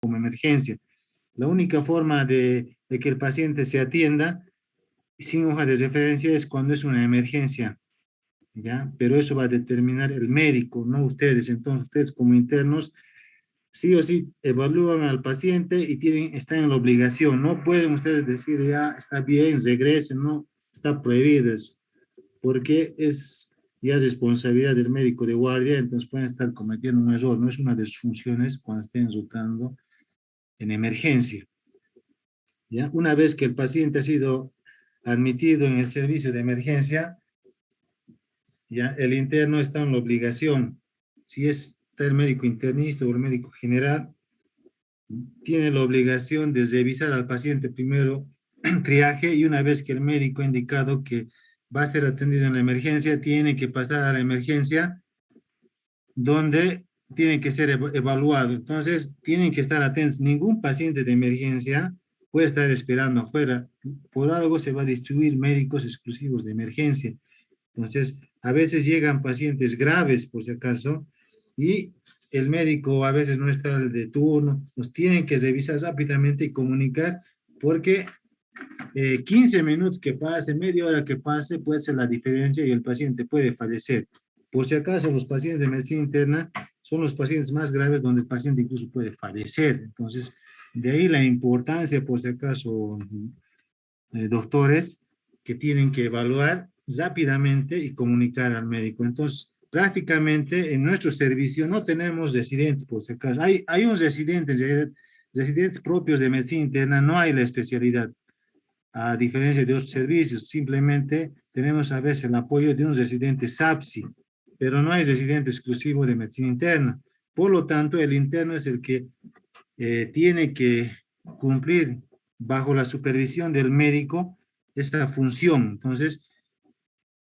como emergencia. La única forma de que el paciente se atienda sin hoja de referencia es cuando es una emergencia, ¿ya? Pero eso va a determinar el médico, no ustedes. Entonces, ustedes como internos, sí o sí evalúan al paciente y están en la obligación. No pueden ustedes decir, ya está bien, regresen, no, está prohibido eso, porque es ya responsabilidad del médico de guardia, entonces pueden estar cometiendo un error, no es una de sus funciones cuando estén rotando en emergencia. ¿Ya? Una vez que el paciente ha sido admitido en el servicio de emergencia, ya el interno está en la obligación, si está el médico internista o el médico general, tiene la obligación de revisar al paciente primero en triaje y una vez que el médico ha indicado que va a ser atendido en la emergencia, tiene que pasar a la emergencia donde tiene que ser evaluado. Entonces, tienen que estar atentos. Ningún paciente de emergencia puede estar esperando afuera. Por algo se va a distribuir médicos exclusivos de emergencia. Entonces, a veces llegan pacientes graves, por si acaso, y el médico a veces no está de turno. Nos tienen que revisar rápidamente y comunicar porque 15 minutos que pase, media hora que pase, puede ser la diferencia y el paciente puede fallecer. Por si acaso, los pacientes de medicina interna son los pacientes más graves donde el paciente incluso puede fallecer. Entonces, de ahí la importancia, por si acaso, doctores que tienen que evaluar rápidamente y comunicar al médico. Entonces, prácticamente en nuestro servicio no tenemos residentes, por si acaso. Hay un residente, residentes propios de medicina interna, no hay la especialidad a diferencia de otros servicios, simplemente tenemos a veces el apoyo de un residente SAPSI, pero no hay residente exclusivo de medicina interna. Por lo tanto, el interno es el que tiene que cumplir bajo la supervisión del médico esta función. Entonces,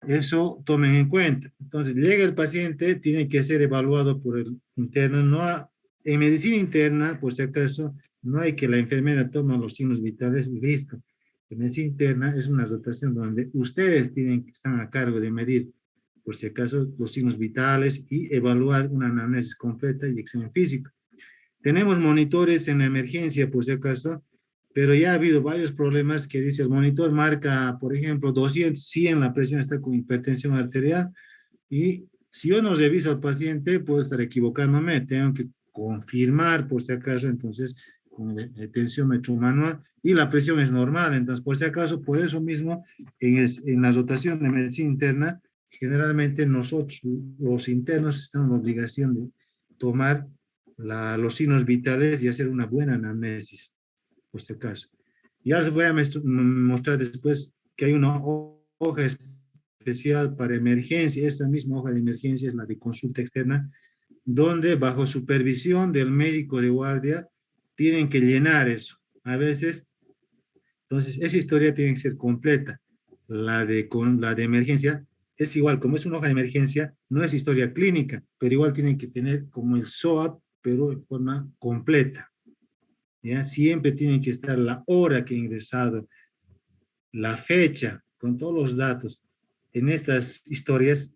eso tomen en cuenta. Entonces, llega el paciente, tiene que ser evaluado por el interno. En medicina interna, por si acaso, no hay que la enfermera tome los signos vitales y listo. En medicina interna es una rotación donde ustedes están a cargo de medir, por si acaso, los signos vitales y evaluar una anamnesis completa y examen físico. Tenemos monitores en la emergencia, por si acaso, pero ya ha habido varios problemas que dice el monitor marca, por ejemplo, 200, 100, la presión está con hipertensión arterial, y si yo no reviso al paciente, puedo estar equivocándome, tengo que confirmar por si acaso, entonces, con el tensiómetro manual, y la presión es normal, entonces, por si acaso, por eso mismo, en la rotación de medicina interna, generalmente nosotros, los internos, estamos en la obligación de tomar los signos vitales y hacer una buena anamnesis, por si acaso. Ya les voy a mostrar después que hay una hoja especial para emergencia. Esta misma hoja de emergencia es la de consulta externa, donde bajo supervisión del médico de guardia tienen que llenar eso. A veces, entonces, esa historia tiene que ser completa. La de emergencia es igual, como es una hoja de emergencia, no es historia clínica, pero igual tienen que tener como el SOAP, pero de forma completa. ¿Ya? Siempre tiene que estar la hora que ha ingresado, la fecha, con todos los datos. En estas historias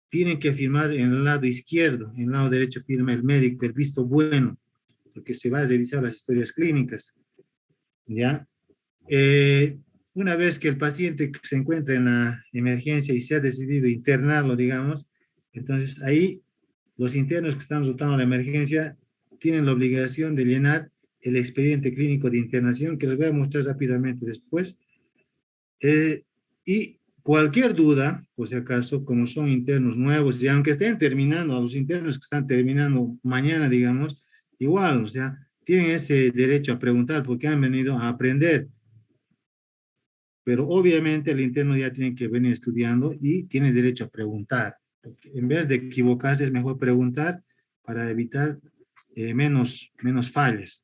tienen que firmar en el lado izquierdo, en el lado derecho firma el médico, el visto bueno, porque se va a revisar las historias clínicas. ¿Ya? Una vez que el paciente se encuentra en la emergencia y se ha decidido internarlo, digamos, entonces ahí los internos que están rotando la emergencia tienen la obligación de llenar el expediente clínico de internación, que les voy a mostrar rápidamente después. Y cualquier duda, por si acaso, como son internos nuevos, y aunque estén terminando, a los internos que están terminando mañana, digamos, igual, o sea, tienen ese derecho a preguntar porque han venido a aprender. Pero obviamente el interno ya tiene que venir estudiando y tiene derecho a preguntar. Porque en vez de equivocarse, es mejor preguntar para evitar menos fallas.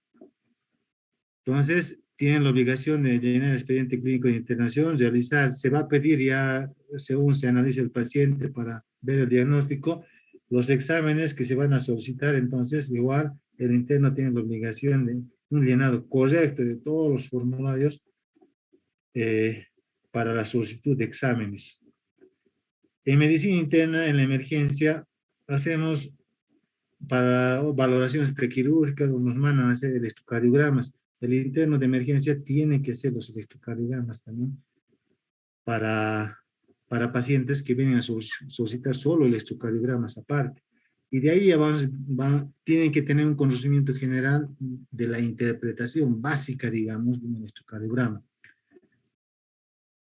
Entonces, tienen la obligación de llenar el expediente clínico de internación, realizar, se va a pedir ya, según se analice el paciente para ver el diagnóstico, los exámenes que se van a solicitar. Entonces, igual, el interno tiene la obligación de un llenado correcto de todos los formularios para la solicitud de exámenes. En medicina interna, en la emergencia, hacemos para valoraciones prequirúrgicas o nos mandan a hacer electrocardiogramas. El interno de emergencia tiene que hacer los electrocardiogramas también para, para pacientes que vienen a solicitar solo electrocardiogramas aparte. Y de ahí ya tienen que tener un conocimiento general de la interpretación básica, digamos, de un electrocardiograma.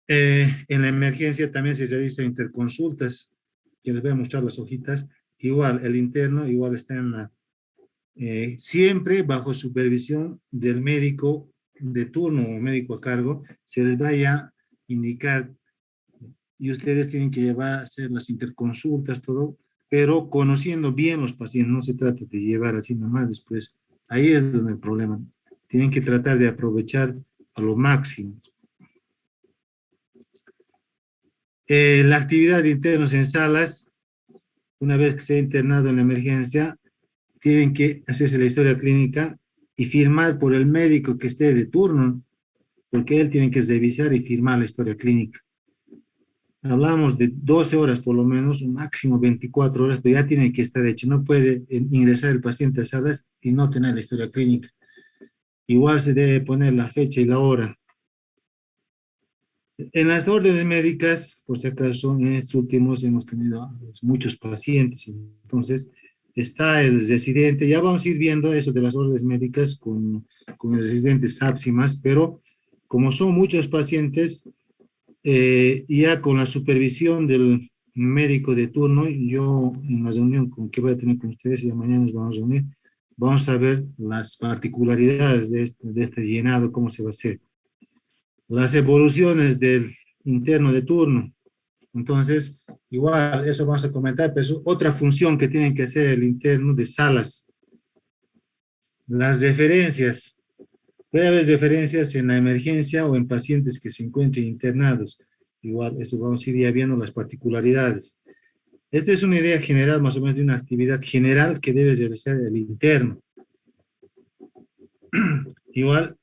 En la emergencia también se realizan interconsultas, que les voy a mostrar las hojitas. Igual, el interno igual está en la, siempre bajo supervisión del médico de turno o médico a cargo, se les vaya a indicar y ustedes tienen que llevar a hacer las interconsultas, todo, pero conociendo bien los pacientes, no se trata de llevar así nomás después. Ahí es donde el problema. Tienen que tratar de aprovechar a lo máximo. La actividad de internos en salas, una vez que se ha internado en la emergencia, tienen que hacerse la historia clínica y firmar por el médico que esté de turno, porque él tiene que revisar y firmar la historia clínica. Hablamos de 12 horas por lo menos, un máximo 24 horas, pero ya tiene que estar hecho. No puede ingresar el paciente a salas y no tener la historia clínica. Igual se debe poner la fecha y la hora. En las órdenes médicas, por si acaso, en estos últimos hemos tenido muchos pacientes, entonces está el residente, ya vamos a ir viendo eso de las órdenes médicas con el residente SAPSIMAS, pero como son muchos pacientes, ya con la supervisión del médico de turno, yo en la reunión que voy a tener con ustedes, y mañana nos vamos a reunir, vamos a ver las particularidades de este llenado, cómo se va a hacer. Las evoluciones del interno de turno. Entonces, igual, eso vamos a comentar, pero es otra función que tiene que hacer el interno de salas. Las referencias. Puede haber referencias en la emergencia o en pacientes que se encuentren internados. Igual, eso vamos a ir ya viendo las particularidades. Esta es una idea general, más o menos, de una actividad general que debe realizar el interno. Igual,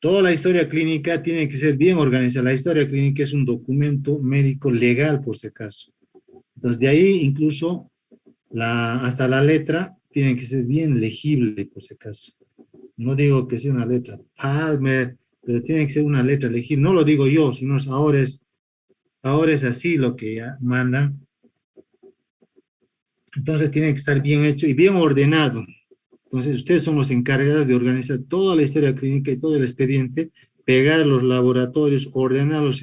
toda la historia clínica tiene que ser bien organizada. La historia clínica es un documento médico legal, por si acaso. Entonces, de ahí incluso hasta la letra tiene que ser bien legible, por si acaso. No digo que sea una letra Palmer, pero tiene que ser una letra legible. No lo digo yo, sino ahora es así lo que mandan. Entonces tiene que estar bien hecho y bien ordenado. Entonces ustedes son los encargados de organizar toda la historia clínica y todo el expediente, pegar los laboratorios, ordenarlos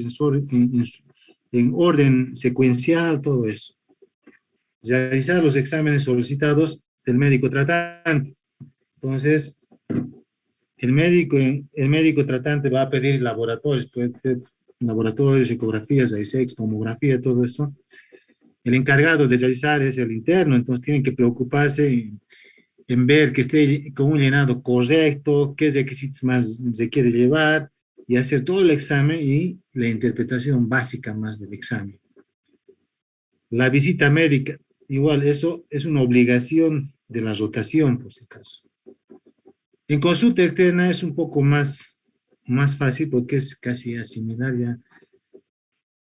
en orden secuencial, todo eso. Realizar los exámenes solicitados del médico tratante. Entonces, el médico tratante va a pedir laboratorios, puede ser laboratorios, ecografías, ISEX, tomografía, todo eso. El encargado de realizar es el interno, entonces tienen que preocuparse en ver que esté con un llenado correcto, qué requisitos más se quiere llevar y hacer todo el examen y la interpretación básica más del examen. La visita médica, igual, eso es una obligación de la rotación, por si acaso. En consulta externa es un poco más fácil porque es casi similar ya.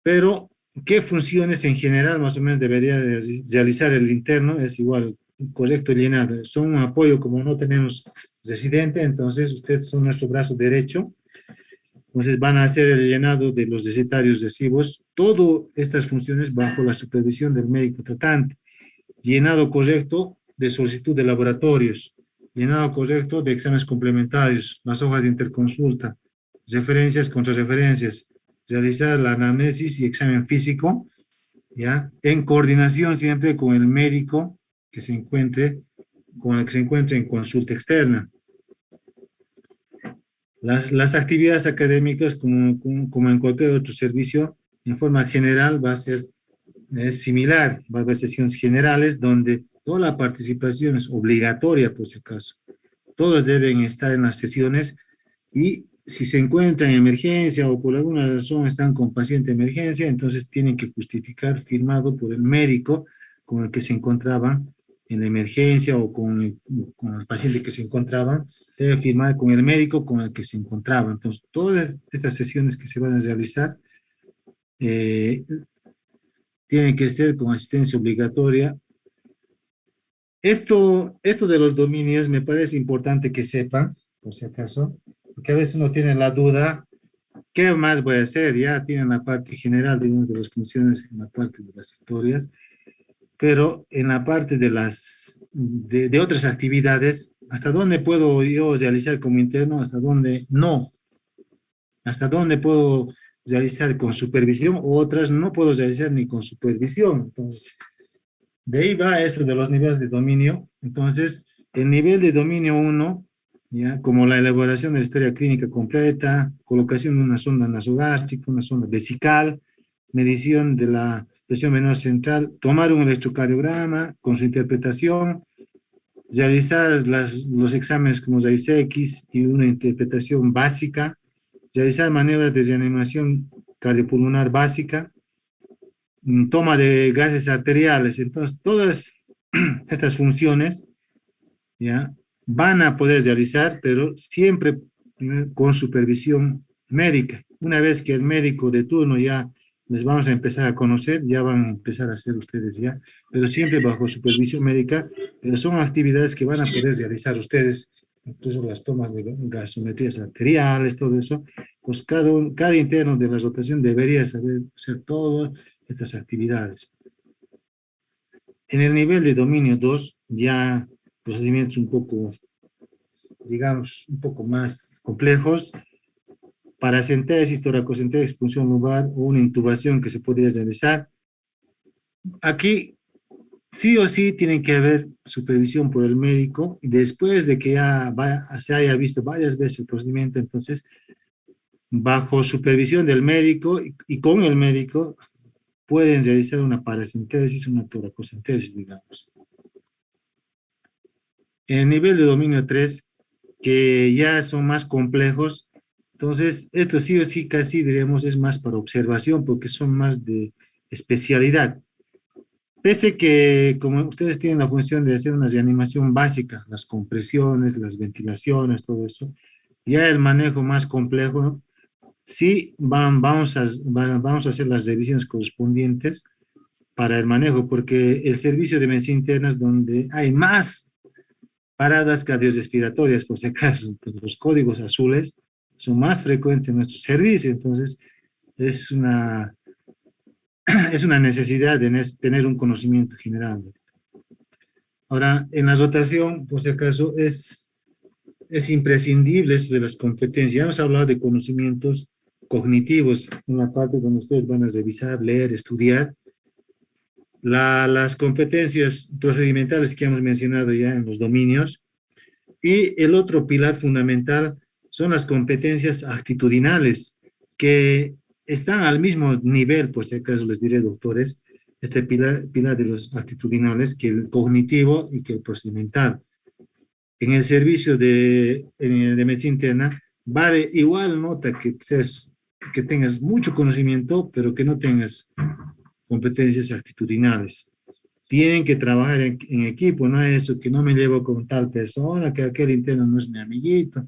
Pero, ¿qué funciones en general más o menos debería realizar el interno? Es igual, correcto llenado. Son un apoyo, como no tenemos residente, entonces ustedes son nuestro brazo derecho. Entonces van a hacer el llenado de los recetarios recibos, todas estas funciones bajo la supervisión del médico tratante. Llenado correcto de solicitud de laboratorios, llenado correcto de exámenes complementarios, las hojas de interconsulta, referencias contra referencias, realizar la anamnesis y examen físico, ¿ya? En coordinación siempre con el médico que se encuentre, con el que se encuentre en consulta externa. Las actividades académicas, como en cualquier otro servicio, en forma general va a ser similar, va a haber sesiones generales donde toda la participación es obligatoria, por si acaso. Todos deben estar en las sesiones y si se encuentran en emergencia o por alguna razón están con paciente de emergencia, entonces tienen que justificar firmado por el médico con el que se encontraban en la emergencia o con el paciente que se encontraban, debe firmar con el médico con el que se encontraba. Entonces, todas estas sesiones que se van a realizar eh, tienen que ser con asistencia obligatoria Esto de los dominios me parece importante que sepan, por si acaso, porque a veces uno tiene la duda, ¿qué más voy a hacer? Ya tienen la parte general, digamos, de las funciones en la parte de las historias, pero en la parte de otras actividades, ¿hasta dónde puedo yo realizar como interno? ¿Hasta dónde no? ¿Hasta dónde puedo realizar con supervisión? O otras no puedo realizar ni con supervisión. Entonces, de ahí va esto de los niveles de dominio. Entonces, el nivel de dominio uno, ya, como la elaboración de la historia clínica completa, colocación de una sonda nasogástrica, una sonda vesical, medición de la presión venosa central, tomar un electrocardiograma con su interpretación, realizar los exámenes como rayos X y una interpretación básica, realizar maniobras de reanimación cardiopulmonar básica, toma de gases arteriales. Entonces, todas estas funciones, ¿ya?, van a poder realizar, pero siempre con supervisión médica. Una vez que el médico de turno ya les vamos a empezar a conocer, ya van a empezar a hacer ustedes ya, pero siempre bajo supervisión médica, pero son actividades que van a poder realizar ustedes, incluso las tomas de gasometrías arteriales, todo eso. Pues cada interno de la rotación debería saber hacer todas estas actividades. En el nivel de dominio 2 ya procedimientos un poco, digamos, un poco más complejos, paracentesis, toracocentesis, punción lumbar o una intubación que se podría realizar. Aquí sí o sí tiene que haber supervisión por el médico y después de que ya se haya visto varias veces el procedimiento, entonces, bajo supervisión del médico y con el médico, pueden realizar una paracentesis, una toracocentesis, digamos. En el nivel de dominio 3, que ya son más complejos, entonces esto sí o sí casi diríamos es más para observación porque son más de especialidad. Pese que como ustedes tienen la función de hacer una reanimación básica, las compresiones, las ventilaciones, todo eso, ya el manejo más complejo, sí vamos a hacer las revisiones correspondientes para el manejo, porque el servicio de medicina interna es donde hay más paradas cardiorrespiratorias, por si acaso. Los códigos azules son más frecuentes en nuestro servicio, entonces es una, es una necesidad de tener un conocimiento general. Ahora, en la rotación, por si acaso, es imprescindible esto de las competencias. Ya hemos hablado de conocimientos cognitivos, en la parte donde ustedes van a revisar, leer, estudiar. Las competencias procedimentales que hemos mencionado ya en los dominios. Y el otro pilar fundamental son las competencias actitudinales, que están al mismo nivel, por si acaso les diré, doctores, este pilar de los actitudinales, que el cognitivo y que el procedimental. En el servicio de medicina interna, vale igual nota que tengas mucho conocimiento, pero que no tengas competencias actitudinales. Tienen que trabajar en equipo, no es eso que no me llevo con tal persona, que aquel interno no es mi amiguito.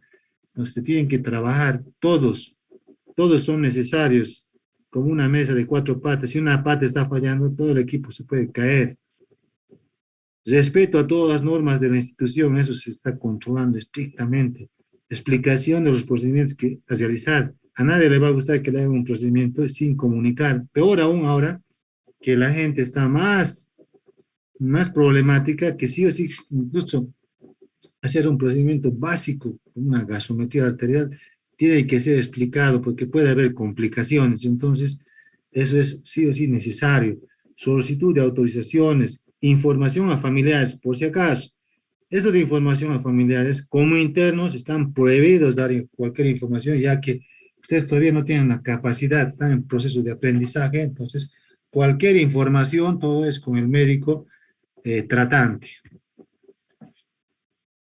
Entonces tienen que trabajar todos son necesarios, como una mesa de 4 patas. Si una pata está fallando, todo el equipo se puede caer. Respeto a todas las normas de la institución, eso se está controlando estrictamente. Explicación de los procedimientos que a realizar. A nadie le va a gustar que le hagan un procedimiento sin comunicar. Peor aún ahora que la gente está más problemática, que sí o sí, incluso hacer un procedimiento básico, una gasometría arterial, tiene que ser explicado porque puede haber complicaciones. Entonces, eso es sí o sí necesario. Solicitud de autorizaciones, información a familiares, por si acaso. Esto de información a familiares, como internos, están prohibidos dar cualquier información, ya que ustedes todavía no tienen la capacidad, están en proceso de aprendizaje, entonces cualquier información, todo es con el médico tratante.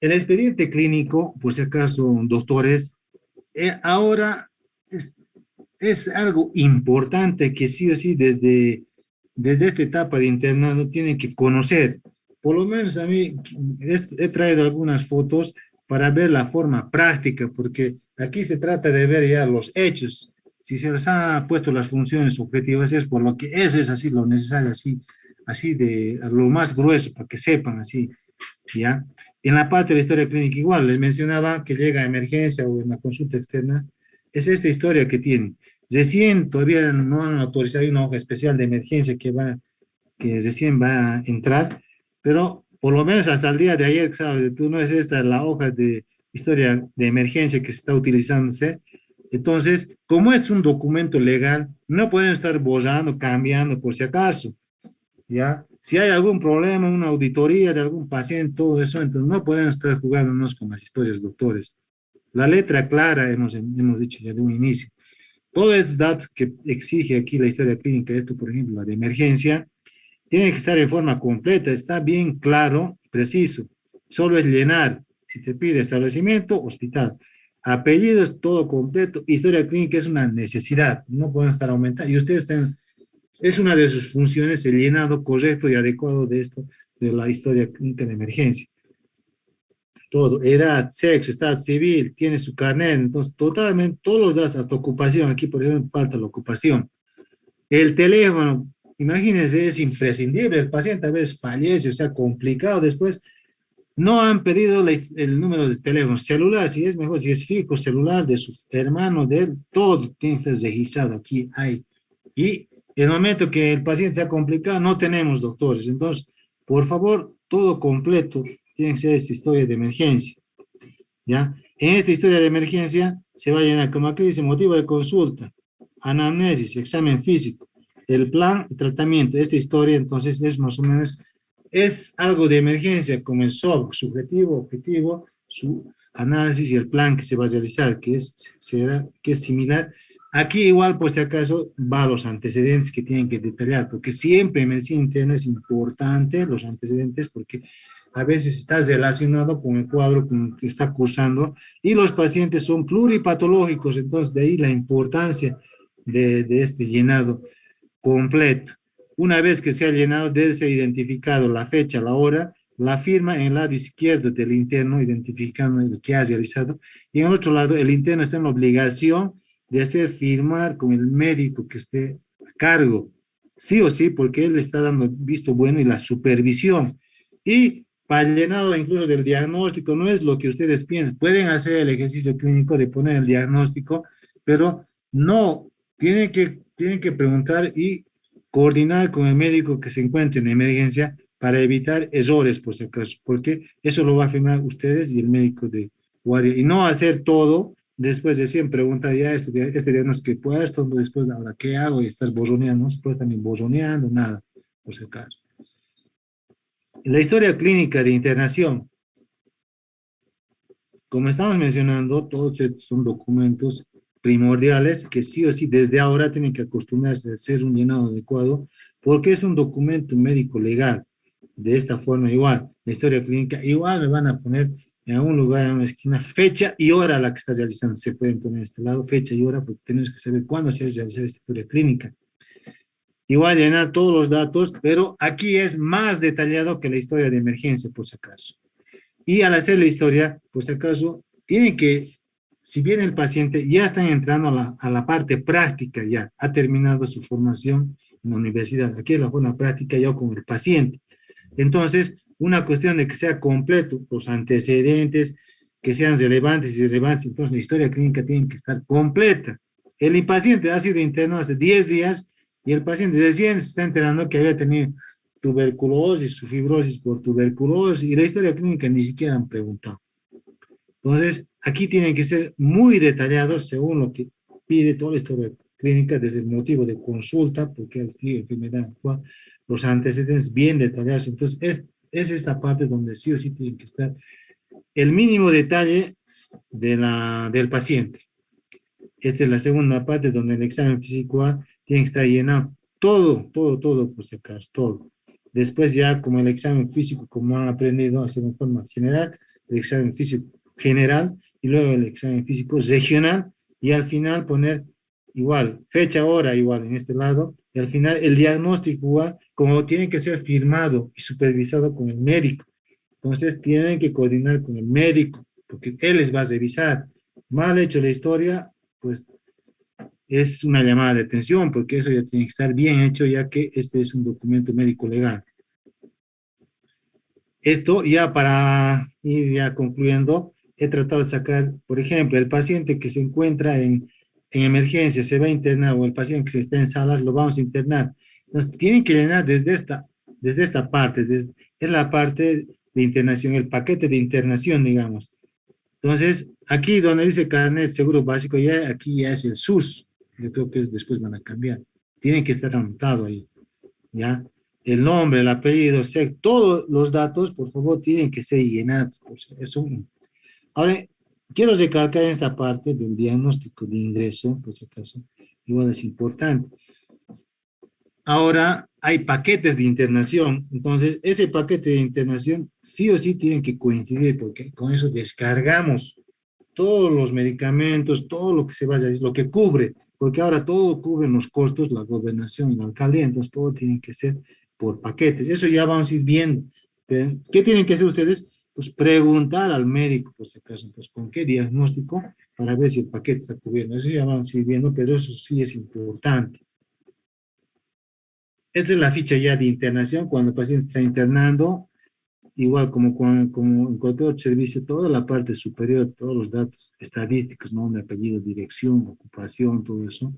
El expediente clínico, por si acaso, doctores, ahora es algo importante que sí o sí desde esta etapa de internado tienen que conocer. Por lo menos a mí he traído algunas fotos para ver la forma práctica, porque aquí se trata de ver ya los hechos. Si se les ha puesto las funciones objetivas es por lo que eso es así, lo necesario, así de a lo más grueso, para que sepan así. ¿ya? En la parte de la historia clínica igual, les mencionaba que llega a emergencia o en la consulta externa, es esta historia que tiene. Recién todavía no han autorizado una hoja especial de emergencia que recién va a entrar, pero por lo menos hasta el día de ayer, sabes, tú no es esta la hoja de historia de emergencia que se está utilizándose. Entonces, como es un documento legal, no pueden estar borrando, cambiando por si acaso, ¿ya? Si hay algún problema, una auditoría de algún paciente, todo eso, entonces no pueden estar jugándonos con las historias, doctores. La letra clara hemos dicho ya de un inicio. Todos esos datos que exige aquí la historia clínica, esto por ejemplo, la de emergencia, tiene que estar en forma completa, está bien claro, preciso. Solo es llenar. Si te pide establecimiento, hospital. Apellidos, todo completo. Historia clínica es una necesidad. No pueden estar aumentando. Y ustedes están, es una de sus funciones el llenado correcto y adecuado de esto, de la historia clínica de emergencia. Todo, edad, sexo, estado civil, tiene su carnet, entonces totalmente, todos los datos, hasta ocupación. Aquí, por ejemplo, falta la ocupación. El teléfono, imagínense, es imprescindible. El paciente a veces fallece, o sea, complicado. Después, no han pedido el número de teléfono celular, si es mejor, si es fijo, celular de su hermano, de él, todo tiene que estar registrado aquí. Hay. Y en el momento que el paciente está complicado, no tenemos doctores. Entonces, por favor, todo completo tiene que ser esta historia de emergencia. ¿Ya? En esta historia de emergencia se va a llenar, como aquí dice, motivo de consulta, anamnesis, examen físico, el plan y tratamiento. Esta historia, entonces, es más o menos, es algo de emergencia, como el SOP, subjetivo, objetivo, su análisis y el plan que se va a realizar, que es similar. Aquí igual, por si acaso, va los antecedentes que tienen que detallar, porque siempre en medicina interna es importante los antecedentes, porque a veces está relacionado con el cuadro con el que está cursando y los pacientes son pluripatológicos, entonces de ahí la importancia de este llenado completo. Una vez que se ha llenado, debe ser identificado la fecha, la hora, la firma en el lado izquierdo del interno, identificando el que ha realizado, y en el otro lado, el interno está en la obligación de hacer firmar con el médico que esté a cargo, sí o sí, porque él está dando visto bueno y la supervisión. Y para el llenado incluso del diagnóstico, no es lo que ustedes piensan. Pueden hacer el ejercicio clínico de poner el diagnóstico, pero no, tienen que preguntar y coordinar con el médico que se encuentre en emergencia para evitar errores, por si acaso, porque eso lo va a firmar ustedes y el médico de guardia, y no hacer todo después de siempre preguntar ya este diagnóstico que puesto, después ahora qué hago y estar borroneando, no se puede estar ni borroneando, nada, por si acaso. La historia clínica de internación, como estamos mencionando, todos estos son documentos primordiales que sí o sí desde ahora tienen que acostumbrarse a hacer un llenado adecuado porque es un documento médico legal. De esta forma igual, la historia clínica igual me van a poner en algún lugar, en una esquina, fecha y hora a la que estás realizando. Se pueden poner en este lado fecha y hora porque tenemos que saber cuándo se ha realizado esta historia clínica. Igual llenar todos los datos, pero aquí es más detallado que la historia de emergencia, por si acaso. Y al hacer la historia, pues acaso, tienen que, si bien el paciente ya está entrando a la parte práctica, ya ha terminado su formación en la universidad, aquí es la forma práctica ya con el paciente. Entonces, una cuestión de que sea completo, los antecedentes, que sean relevantes y relevantes, entonces la historia clínica tiene que estar completa. El paciente ha sido interno hace 10 días y el paciente recién se está enterando que había tenido tuberculosis, su fibrosis por tuberculosis, y la historia clínica ni siquiera han preguntado. Entonces, aquí tienen que ser muy detallados según lo que pide toda la historia clínica, desde el motivo de consulta, porque es enfermedad actual, los antecedentes bien detallados. Entonces, es esta parte donde sí o sí tiene que estar el mínimo detalle del paciente. Esta es la segunda parte donde el examen físico A tiene que estar llenado todo, todo, todo, por si acaso, todo. Después ya como el examen físico, como han aprendido a hacer en forma general, el examen físico general y luego el examen físico regional y al final poner igual, fecha, hora igual en este lado y al final el diagnóstico igual, como tiene que ser firmado y supervisado con el médico. Entonces tienen que coordinar con el médico porque él les va a revisar. Mal hecho la historia, pues es una llamada de atención, porque eso ya tiene que estar bien hecho, ya que este es un documento médico legal. Esto ya para ir ya concluyendo, he tratado de sacar, por ejemplo, el paciente que se encuentra en emergencia, se va a internar, o el paciente que se está en salas, lo vamos a internar. Entonces, tienen que llenar desde esta parte, es la parte de internación, el paquete de internación, digamos. Entonces, aquí donde dice carnet seguro básico, ya aquí ya es el SUS. Yo creo que después van a cambiar. Tienen que estar anotado ahí. ¿Ya? El nombre, el apellido, sexo, todos los datos, por favor, tienen que ser llenados. Eso. Ahora, quiero recalcar esta parte del diagnóstico de ingreso, por si acaso, igual es importante. Ahora hay paquetes de internación, entonces ese paquete de internación sí o sí tienen que coincidir, porque con eso descargamos todos los medicamentos, todo lo que se vaya, lo que cubre, porque ahora todo cubre los costos, la gobernación y la alcaldía, entonces todo tiene que ser por paquetes. Eso ya vamos a ir viendo. ¿Qué tienen que hacer ustedes? Pues preguntar al médico, por si acaso, pues con qué diagnóstico, para ver si el paquete está cubierto. Eso ya vamos a ir viendo, pero eso sí es importante. Esta es la ficha ya de internación, cuando el paciente está internando, igual como en cualquier otro servicio, toda la parte superior, todos los datos estadísticos, nombre, apellido, dirección, ocupación, todo eso,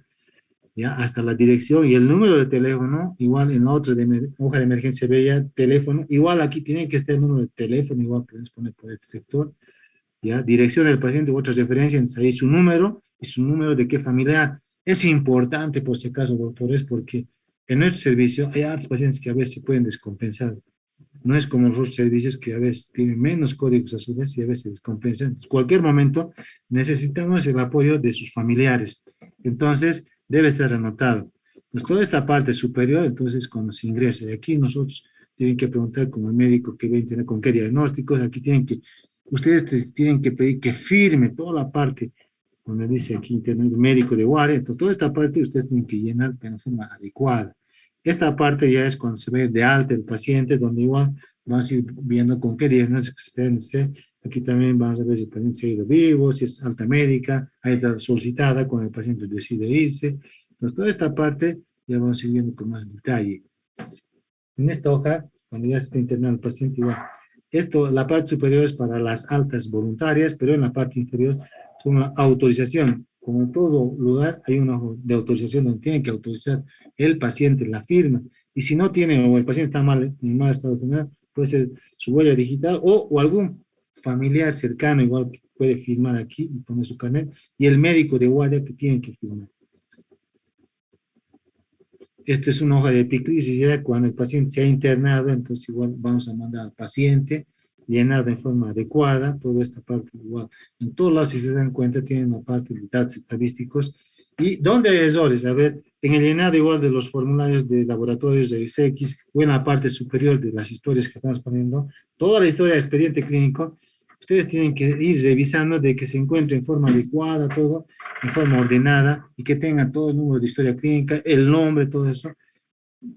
ya hasta la dirección y el número de teléfono, igual en la otra hoja de emergencia veía teléfono, igual aquí tiene que estar el número de teléfono, igual puedes poner por este sector, ya dirección del paciente, otras referencias, ahí su número y su número de qué familiar. Es importante, por si acaso, doctores, porque en nuestro servicio hay otros pacientes que a veces se pueden descompensar. No es como los servicios que a veces tienen menos códigos a su vez y a veces descompensan. En cualquier momento necesitamos el apoyo de sus familiares. Entonces, debe estar anotado. Pues toda esta parte superior, entonces, cuando se ingresa, y aquí nosotros tienen que preguntar con el médico que viene a tener con qué diagnósticos, aquí ustedes tienen que pedir que firme toda la parte, donde dice aquí médico de guardia, entonces toda esta parte ustedes tienen que llenar de una forma adecuada. Esta parte ya es cuando se ve de alta el paciente, donde igual vamos a ir viendo con qué diagnóstico está usted. Aquí también vamos a ver si el paciente se ha ido vivo, si es alta médica, alta solicitada cuando el paciente decide irse. Entonces, toda esta parte ya vamos a ir viendo con más detalle. En esta hoja, cuando ya se está internando el paciente, igual. Esto, la parte superior es para las altas voluntarias, pero en la parte inferior es una autorización. Como en todo lugar, hay una hoja de autorización donde tiene que autorizar el paciente, la firma. Y si no tiene, o el paciente está mal, en mal estado general, puede ser su huella digital o algún familiar cercano, igual que puede firmar aquí y poner su carnet, y el médico de guardia que tiene que firmar. Esta es una hoja de epicrisis, ya cuando el paciente se ha internado, entonces igual vamos a mandar al paciente llenado en forma adecuada, toda esta parte igual. En todos lados, si se dan cuenta, tienen una parte de datos estadísticos. ¿Y dónde hay errores? A ver, en el llenado igual de los formularios de laboratorios de ICX o en la parte superior de las historias que estamos poniendo, toda la historia del expediente clínico, ustedes tienen que ir revisando de que se encuentre en forma adecuada todo, en forma ordenada y que tenga todo el número de historia clínica, el nombre, todo eso,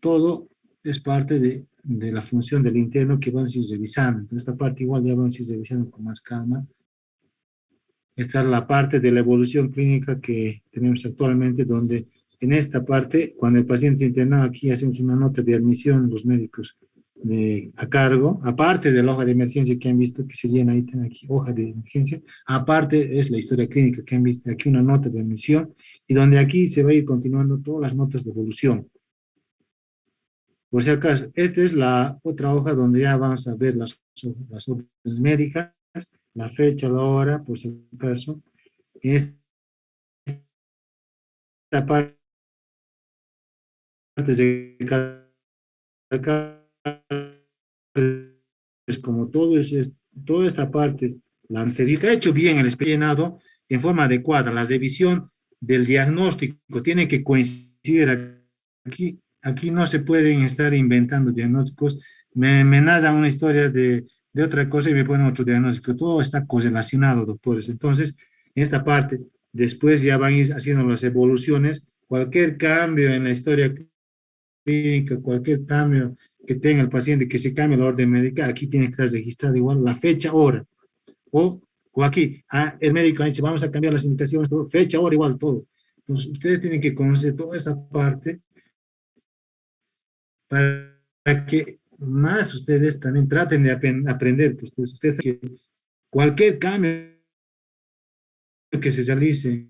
todo es parte de la función del interno que vamos a ir revisando. Entonces, esta parte igual ya vamos a ir revisando con más calma. Esta es la parte de la evolución clínica que tenemos actualmente, donde en esta parte, cuando el paciente se interna, aquí hacemos una nota de admisión, los médicos a cargo, aparte de la hoja de emergencia que han visto, que se llena ahí, tiene aquí hoja de emergencia, aparte es la historia clínica que han visto, aquí una nota de admisión, y donde aquí se va a ir continuando todas las notas de evolución. Por si acaso, esta es la otra hoja donde ya vamos a ver las órdenes médicas, la fecha, la hora, por si acaso. Esta parte de es como todo toda esta parte, la anterior, ha hecho bien el llenado en forma adecuada. La revisión del diagnóstico tiene que coincidir aquí. Aquí no se pueden estar inventando diagnósticos. Me narran una historia de otra cosa y me ponen otro diagnóstico. Todo está correlacionado, doctores. Entonces, en esta parte, después ya van a ir haciendo las evoluciones. Cualquier cambio en la historia clínica, cualquier cambio que tenga el paciente, que se cambie la orden médica, aquí tiene que estar registrado igual la fecha, hora. O aquí, el médico ha dicho, vamos a cambiar las indicaciones, todo, fecha, hora, igual, todo. Entonces, ustedes tienen que conocer toda esa parte para que más ustedes también traten de aprender, pues ustedes que cualquier cambio que se realice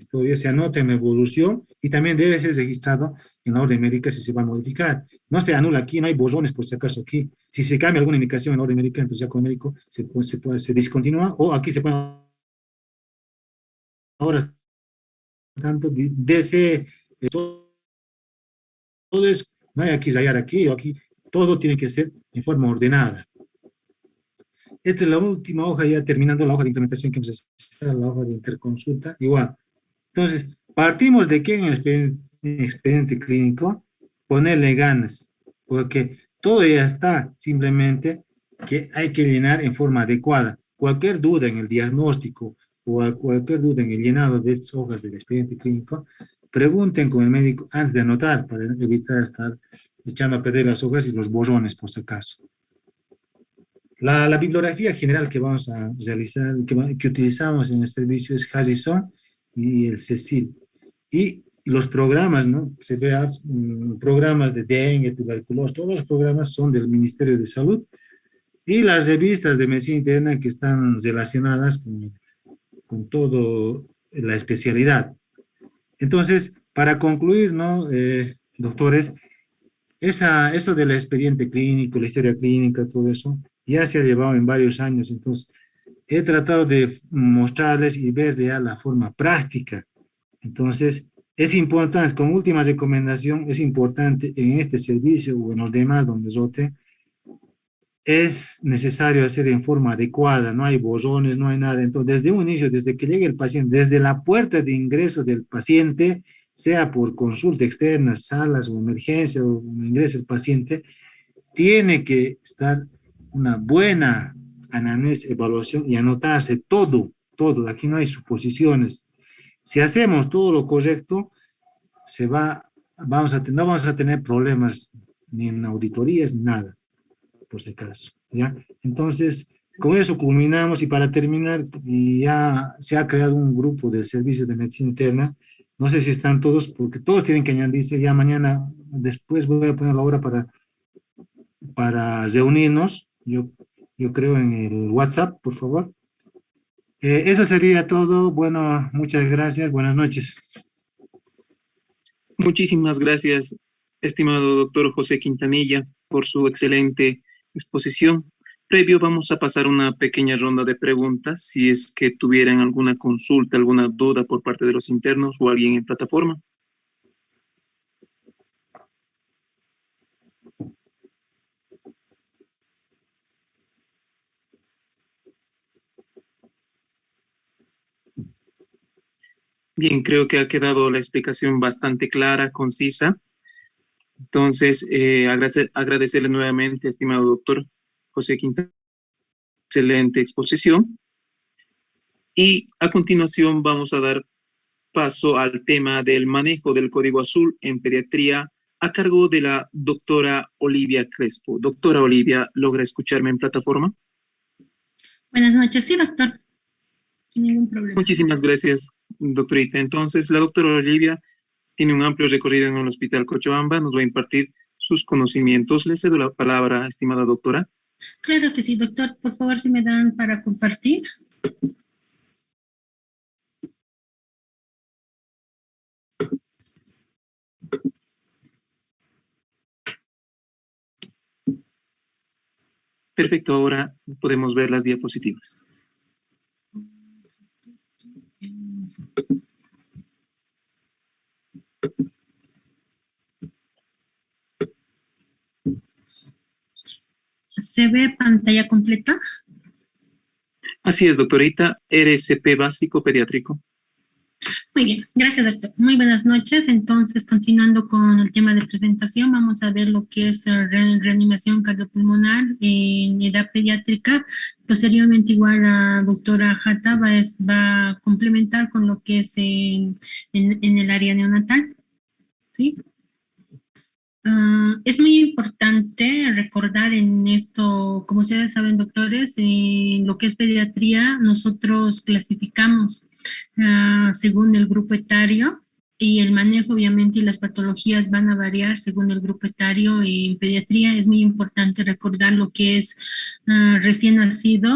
todavía se anota en la evolución y también debe ser registrado en la orden médica si se va a modificar. No se anula aquí, no hay borrones por si acaso aquí. Si se cambia alguna indicación en la orden médica, entonces ya con el médico se discontinúa o aquí se pone ahora tanto de ese, todo, todo es, no hay aquí rayar aquí o aquí, todo tiene que ser en forma ordenada. Esta es la última hoja, ya terminando la hoja de implementación que hemos hecho, la hoja de interconsulta, igual. Entonces, partimos de que en el expediente clínico ponerle ganas, porque todo ya está, simplemente que hay que llenar en forma adecuada. Cualquier duda en el diagnóstico o cualquier duda en el llenado de estas hojas del expediente clínico, pregunten con el médico antes de anotar para evitar estar echando a perder las hojas y los borrones por si acaso. La bibliografía general que vamos a realizar, que utilizamos en el servicio es Harrison y el CECIL. Y los programas, ¿no? Se ve programas de dengue, tuberculosis, todos los programas son del Ministerio de Salud y las revistas de medicina interna que están relacionadas con todo la especialidad. Entonces, para concluir, ¿no? Doctores, eso del expediente clínico, la historia clínica, todo eso, ya se ha llevado en varios años, entonces he tratado de mostrarles y ver ya la forma práctica. Entonces, es importante, como última recomendación, es importante en este servicio o en los demás donde zote, es necesario hacer en forma adecuada, no hay borrones, no hay nada. Entonces, desde un inicio, desde que llegue el paciente, desde la puerta de ingreso del paciente, sea por consulta externa, salas o emergencia, o ingresa el paciente, tiene que estar una buena anamnesis, evaluación y anotarse todo, todo. Aquí no hay suposiciones. Si hacemos todo lo correcto, no vamos a tener problemas ni en auditorías, ni nada, por si acaso, ¿ya? Entonces, con eso culminamos y para terminar, ya se ha creado un grupo del servicio de medicina interna. No sé si están todos, porque todos tienen que añadirse. Ya mañana, después voy a poner la hora para reunirnos. Yo creo en el WhatsApp, por favor. Eso sería todo. Bueno, muchas gracias. Buenas noches. Muchísimas gracias, estimado doctor José Quintanilla, por su excelente exposición. Previo vamos a pasar una pequeña ronda de preguntas, si es que tuvieran alguna consulta, alguna duda por parte de los internos o alguien en plataforma. Bien, creo que ha quedado la explicación bastante clara, concisa. Entonces, agradecerle nuevamente, estimado doctor José Quintanilla, excelente exposición. Y a continuación vamos a dar paso al tema del manejo del código azul en pediatría a cargo de la doctora Olivia Crespo. Doctora Olivia, ¿logra escucharme en plataforma? Buenas noches, sí, doctor. Sin ningún problema. Muchísimas gracias, doctorita. Entonces, la doctora Olivia tiene un amplio recorrido en el Hospital Cochabamba, nos va a impartir sus conocimientos. Le cedo la palabra, estimada doctora. Claro que sí, doctor. Por favor, si me dan para compartir. Perfecto, ahora podemos ver las diapositivas. ¿Se ve pantalla completa? Así es, doctorita, RCP básico pediátrico. Muy bien, gracias, doctor. Muy buenas noches. Entonces, continuando con el tema de presentación, vamos a ver lo que es reanimación cardiopulmonar en edad pediátrica. Posteriormente, igual la doctora Jata va a complementar con lo que es en el área neonatal. ¿Sí? Es muy importante recordar en esto, como ustedes saben, doctores, en lo que es pediatría, nosotros clasificamos según el grupo etario y el manejo obviamente y las patologías van a variar según el grupo etario. En pediatría es muy importante recordar lo que es recién nacido,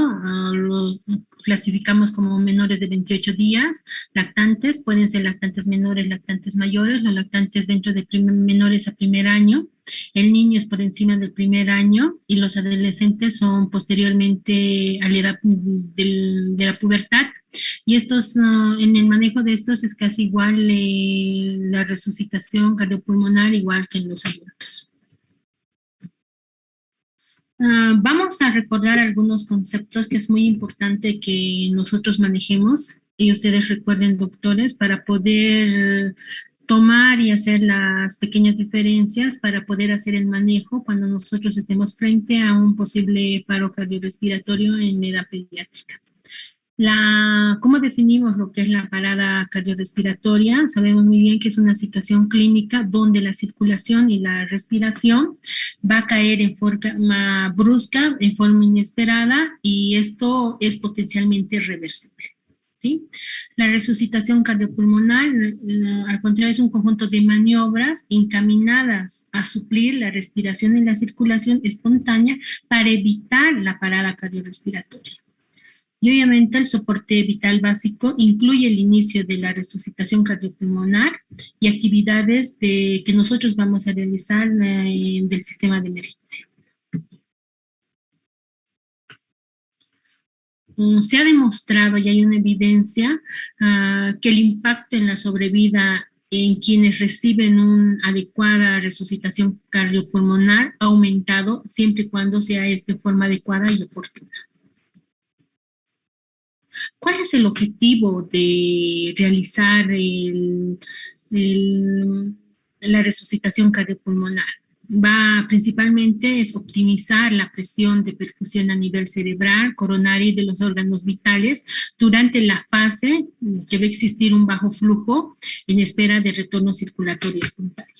lo clasificamos como menores de 28 días, lactantes, pueden ser lactantes menores, lactantes mayores, los lactantes dentro de menores a primer año, el niño es por encima del primer año y los adolescentes son posteriormente a la edad de la pubertad. Y estos, en el manejo de estos es casi igual la resucitación cardiopulmonar, igual que en los adultos. Vamos a recordar algunos conceptos que es muy importante que nosotros manejemos y ustedes recuerden, doctores, para poder tomar y hacer las pequeñas diferencias para poder hacer el manejo cuando nosotros estemos frente a un posible paro cardiorrespiratorio en edad pediátrica. ¿Cómo definimos lo que es la parada cardiorrespiratoria? Sabemos muy bien que es una situación clínica donde la circulación y la respiración va a caer en forma brusca, en forma inesperada, y esto es potencialmente reversible, ¿sí? La resucitación cardiopulmonar, al contrario, es un conjunto de maniobras encaminadas a suplir la respiración y la circulación espontánea para evitar la parada cardiorrespiratoria. Y obviamente el soporte vital básico incluye el inicio de la resucitación cardiopulmonar y actividades que nosotros vamos a realizar del sistema de emergencia. Se ha demostrado y hay una evidencia que el impacto en la sobrevida en quienes reciben una adecuada resucitación cardiopulmonar ha aumentado siempre y cuando sea de forma adecuada y oportuna. ¿Cuál es el objetivo de realizar la resucitación cardiopulmonar? Principalmente es optimizar la presión de perfusión a nivel cerebral, coronaria y de los órganos vitales durante la fase que va a existir un bajo flujo en espera de retorno circulatorio espontáneo.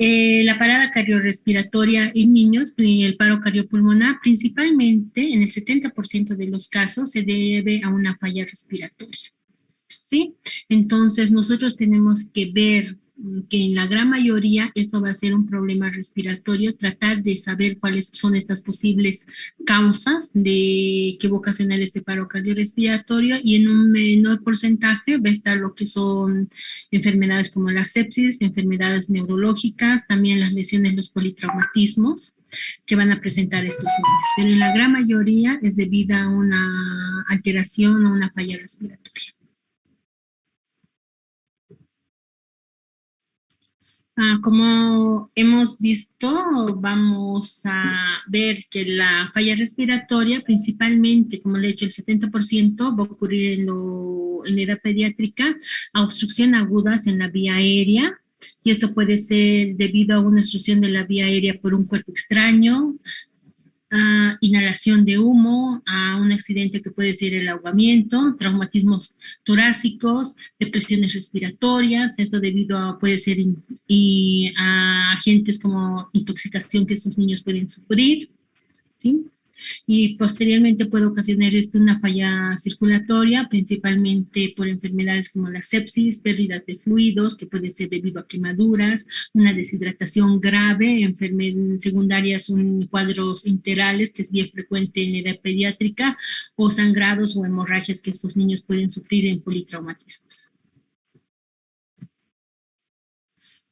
La parada cardiorrespiratoria en niños, el paro cardiopulmonar, principalmente en el 70% de los casos se debe a una falla respiratoria, ¿sí? Entonces nosotros tenemos que ver que en la gran mayoría esto va a ser un problema respiratorio, tratar de saber cuáles son estas posibles causas que va a ocasionar este paro cardiorrespiratorio, y en un menor porcentaje va a estar lo que son enfermedades como la sepsis, enfermedades neurológicas, también las lesiones, los politraumatismos que van a presentar estos niños, pero en la gran mayoría es debido a una alteración o una falla respiratoria. Como hemos visto, vamos a ver que la falla respiratoria, principalmente, como le he dicho, el 70% va a ocurrir en la edad pediátrica, a obstrucción agudas en la vía aérea, y esto puede ser debido a una obstrucción de la vía aérea por un cuerpo extraño, inhalación de humo, a un accidente que puede ser el ahogamiento, traumatismos torácicos, depresiones respiratorias, esto puede ser a agentes como intoxicación que estos niños pueden sufrir, ¿sí? Y posteriormente puede ocasionar una falla circulatoria, principalmente por enfermedades como la sepsis, pérdidas de fluidos, que puede ser debido a quemaduras, una deshidratación grave, enfermedades secundarias, cuadros interales, que es bien frecuente en la edad pediátrica, o sangrados o hemorragias que estos niños pueden sufrir en politraumatismos.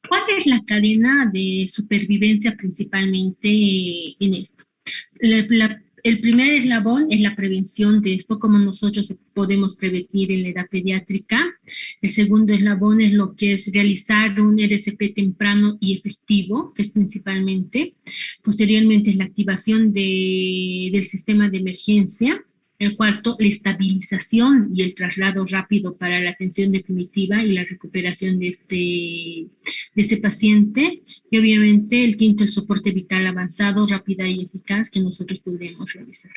¿Cuál es la cadena de supervivencia principalmente en esto? El primer eslabón es la prevención de esto, como nosotros podemos prevenir en la edad pediátrica. El segundo eslabón es lo que es realizar un RCP temprano y efectivo, que es principalmente. Posteriormente es la activación del sistema de emergencia. El cuarto, la estabilización y el traslado rápido para la atención definitiva y la recuperación de este paciente. Y obviamente el quinto, el soporte vital avanzado, rápida y eficaz que nosotros podemos realizar.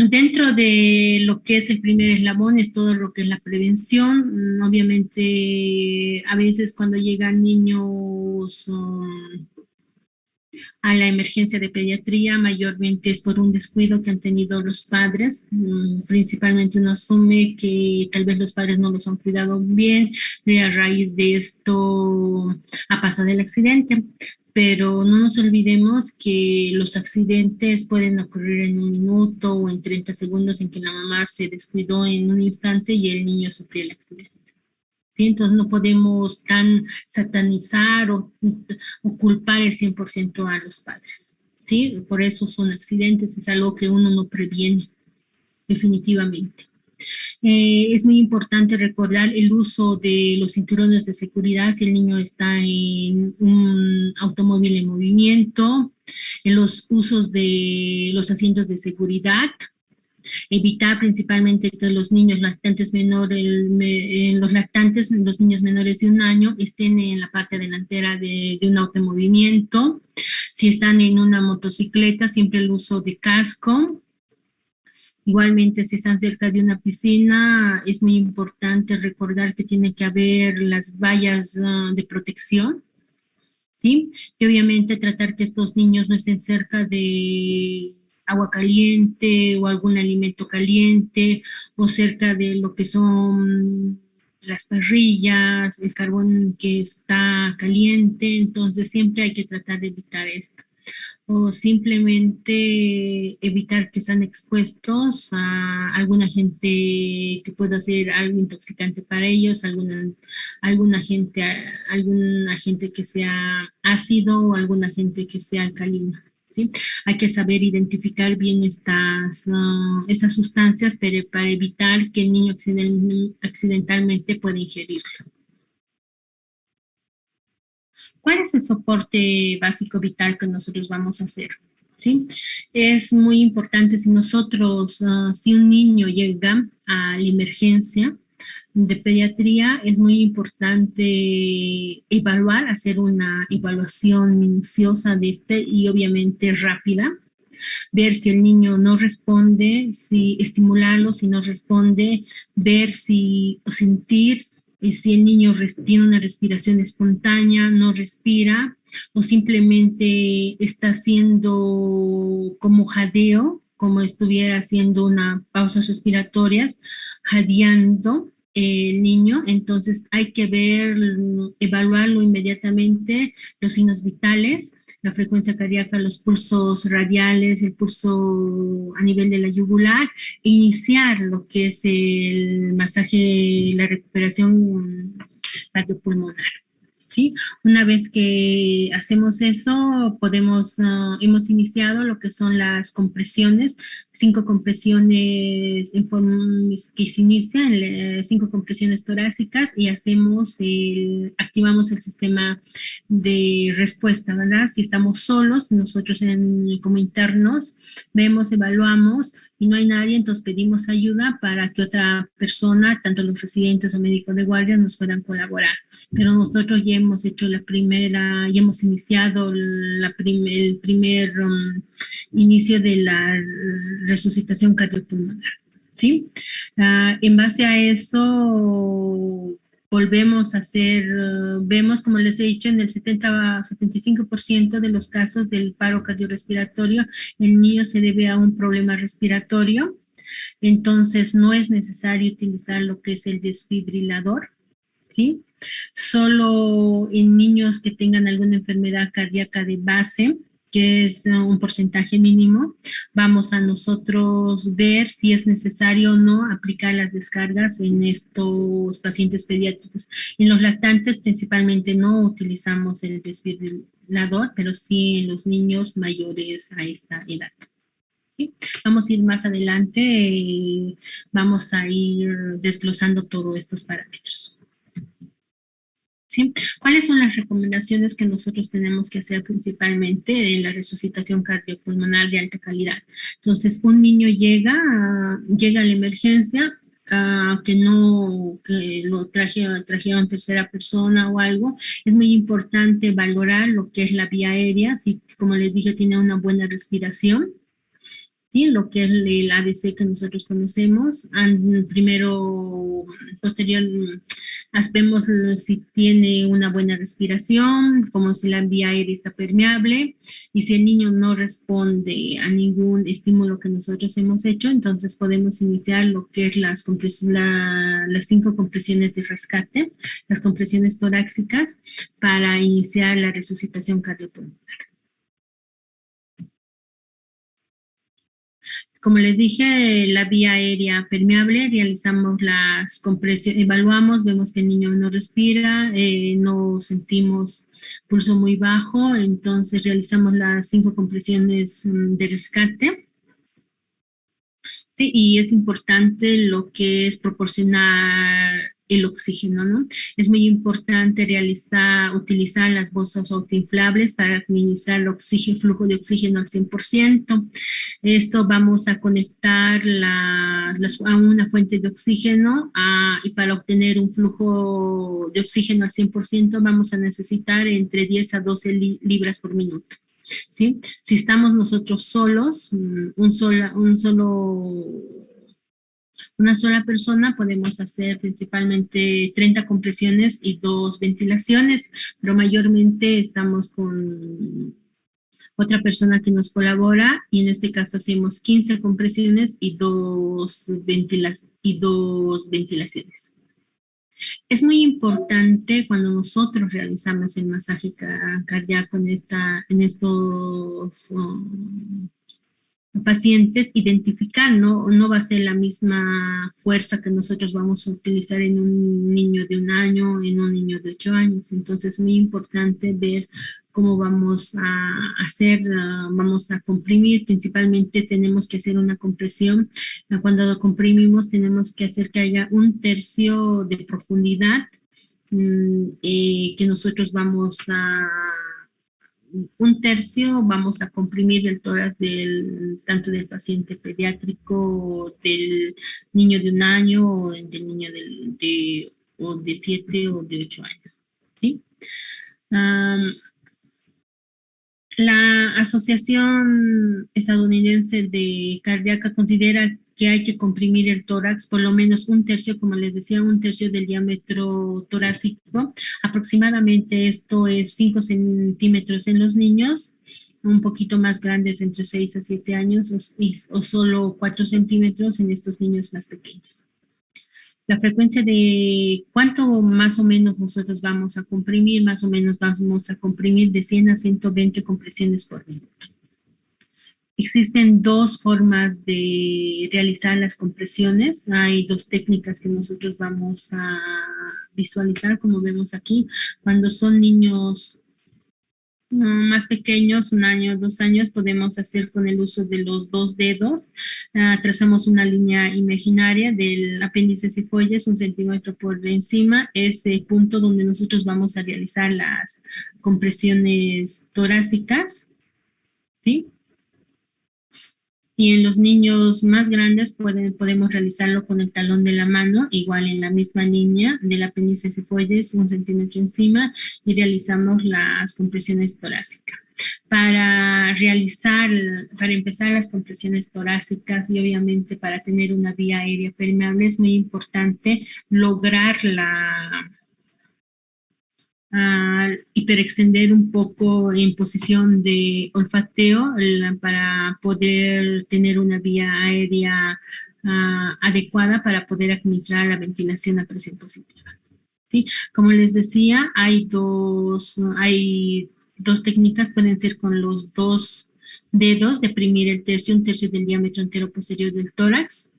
Dentro de lo que es el primer eslabón es todo lo que es la prevención. Obviamente a veces cuando llegan niños a la emergencia de pediatría, mayormente es por un descuido que han tenido los padres. Principalmente uno asume que tal vez los padres no los han cuidado bien, y a raíz de esto ha pasado el accidente. Pero no nos olvidemos que los accidentes pueden ocurrir en un minuto o en 30 segundos en que la mamá se descuidó en un instante y el niño sufrió el accidente. ¿Sí? Entonces no podemos tan satanizar o culpar el 100% a los padres. ¿Sí? Por eso son accidentes, es algo que uno no previene, definitivamente. Es muy importante recordar el uso de los cinturones de seguridad si el niño está en un automóvil en movimiento, en los usos de los asientos de seguridad, evitar principalmente que los niños lactantes menores, los niños menores de 1 año estén en la parte delantera de un auto en movimiento. Si están en una motocicleta, siempre el uso de casco. Igualmente, si están cerca de una piscina, es muy importante recordar que tiene que haber las vallas de protección, ¿sí? Y obviamente tratar que estos niños no estén cerca de agua caliente o algún alimento caliente o cerca de lo que son las parrillas, el carbón que está caliente. Entonces siempre hay que tratar de evitar esto. O simplemente evitar que sean expuestos a alguna gente que pueda ser algo intoxicante para ellos, algún agente que sea ácido o algún agente que sea alcalino. ¿Sí? Hay que saber identificar bien estas sustancias para evitar que el niño accidentalmente pueda ingerirlos. ¿Cuál es el soporte básico vital que nosotros vamos a hacer? ¿Sí? Es muy importante si si un niño llega a la emergencia de pediatría, es muy importante hacer una evaluación minuciosa de y obviamente rápida, ver si el niño no responde, estimularlo, si no responde, ver o sentir si el niño tiene una respiración espontánea, no respira, o simplemente está haciendo como jadeo, como estuviera haciendo una pausas respiratorias, jadeando el niño. Entonces hay que evaluarlo inmediatamente, los signos vitales, la frecuencia cardíaca, los pulsos radiales, el pulso a nivel de la yugular, e iniciar lo que es el masaje, la recuperación cardiopulmonar. ¿Sí? Una vez que hacemos eso, hemos iniciado lo que son las compresiones, 5 compresiones que se inician, 5 compresiones torácicas, y activamos el sistema de respuesta, ¿verdad? Si estamos solos, nosotros como internos, vemos, evaluamos, y no hay nadie, entonces pedimos ayuda para que otra persona, tanto los residentes o médicos de guardia, nos puedan colaborar. Pero nosotros ya hemos hecho ya hemos iniciado el primer inicio de la resucitación cardiopulmonar, ¿sí? En base a eso, volvemos a vemos, como les he dicho, en el 75% de los casos del paro cardiorrespiratorio, el niño se debe a un problema respiratorio. Entonces no es necesario utilizar lo que es el desfibrilador, ¿sí? Solo en niños que tengan alguna enfermedad cardíaca de base, que es un porcentaje mínimo, vamos a nosotros ver si es necesario o no aplicar las descargas en estos pacientes pediátricos. En los lactantes principalmente no utilizamos el desfibrilador, pero sí en los niños mayores a esta edad. ¿Sí? Vamos a ir más adelante, vamos a ir desglosando todos estos parámetros. ¿Sí? ¿Cuáles son las recomendaciones que nosotros tenemos que hacer principalmente en la resucitación cardiopulmonar de alta calidad? Entonces, un niño llega a la emergencia, que lo trajeron tercera persona o algo. Es muy importante valorar lo que es la vía aérea, si, como les dije, tiene una buena respiración. ¿sí? Lo que es el ABC que nosotros conocemos. Primero, posterior, vemos si tiene una buena respiración, como si la vía aérea está permeable, y si el niño no responde a ningún estímulo que nosotros hemos hecho, entonces podemos iniciar lo que es las 5 compresiones de rescate, las compresiones torácicas, para iniciar la resucitación cardiopulmonar. Como les dije, la vía aérea permeable, realizamos las compresiones, evaluamos, vemos que el niño no respira, no sentimos pulso muy bajo, entonces realizamos las 5 compresiones de rescate. Sí, y es importante lo que es proporcionar el oxígeno, ¿no? Es muy importante utilizar las bolsas autoinflables para administrar el flujo de oxígeno al 100%. Esto vamos a conectar a una fuente de oxígeno y para obtener un flujo de oxígeno al 100% vamos a necesitar entre 10 a 12 libras por minuto. ¿Sí? Si estamos nosotros solos, una sola persona, podemos hacer principalmente 30 compresiones y 2 ventilaciones, pero mayormente estamos con otra persona que nos colabora, y en este caso hacemos 15 compresiones y 2 ventilaciones. Es muy importante cuando nosotros realizamos el masaje cardíaco en estos pacientes, identificar, ¿no? No va a ser la misma fuerza que nosotros vamos a utilizar en un niño de 1 año, en un niño de 8 años. Entonces es muy importante ver cómo vamos a hacer, vamos a comprimir. Principalmente tenemos que hacer una compresión. Cuando comprimimos tenemos que hacer que haya 1/3 de profundidad que nosotros vamos a 1/3 vamos a comprimir el tórax tanto del paciente pediátrico, del niño de 1 año, o del niño de 7 o de 8 años. ¿Sí? La Asociación Estadounidense de Cardíaca considera que hay que comprimir el tórax por lo menos 1/3, como les decía, 1/3 del diámetro torácico. Aproximadamente esto es 5 centímetros en los niños, un poquito más grandes entre 6 a 7 años, o solo 4 centímetros en estos niños más pequeños. La frecuencia de cuánto más o menos nosotros vamos a comprimir, más o menos vamos a comprimir de 100 a 120 compresiones por minuto. Existen 2 formas de realizar las compresiones. Hay 2 técnicas que nosotros vamos a visualizar, como vemos aquí. Cuando son niños más pequeños, 1 año, 2 años, podemos hacer con el uso de los 2 dedos. Trazamos una línea imaginaria del apéndice cifoides, 1 centímetro por encima, ese punto donde nosotros vamos a realizar las compresiones torácicas, ¿sí? Y en los niños más grandes podemos realizarlo con el talón de la mano, igual en la misma línea del apéndice cifoides, 1 centímetro encima, y realizamos las compresiones torácicas. Para empezar las compresiones torácicas, y obviamente para tener una vía aérea permeable, es muy importante lograr hiperextender un poco en posición de olfateo para poder tener una vía aérea adecuada para poder administrar la ventilación a presión positiva. ¿Sí? Como les decía, hay dos técnicas, pueden ser con los 2 dedos, deprimir el 1/3 del diámetro entero posterior del tórax,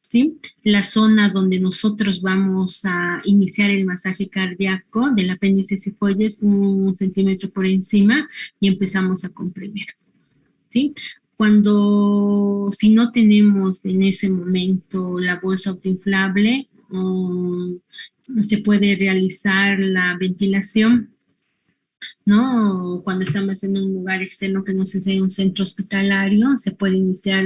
¿sí? La zona donde nosotros vamos a iniciar el masaje cardíaco del apéndice cifoides, 1 centímetro por encima, y empezamos a comprimir, ¿sí? Si no tenemos en ese momento la bolsa autoinflable, se puede realizar la ventilación, ¿no? Cuando estamos en un lugar externo que no sea un centro hospitalario, se puede iniciar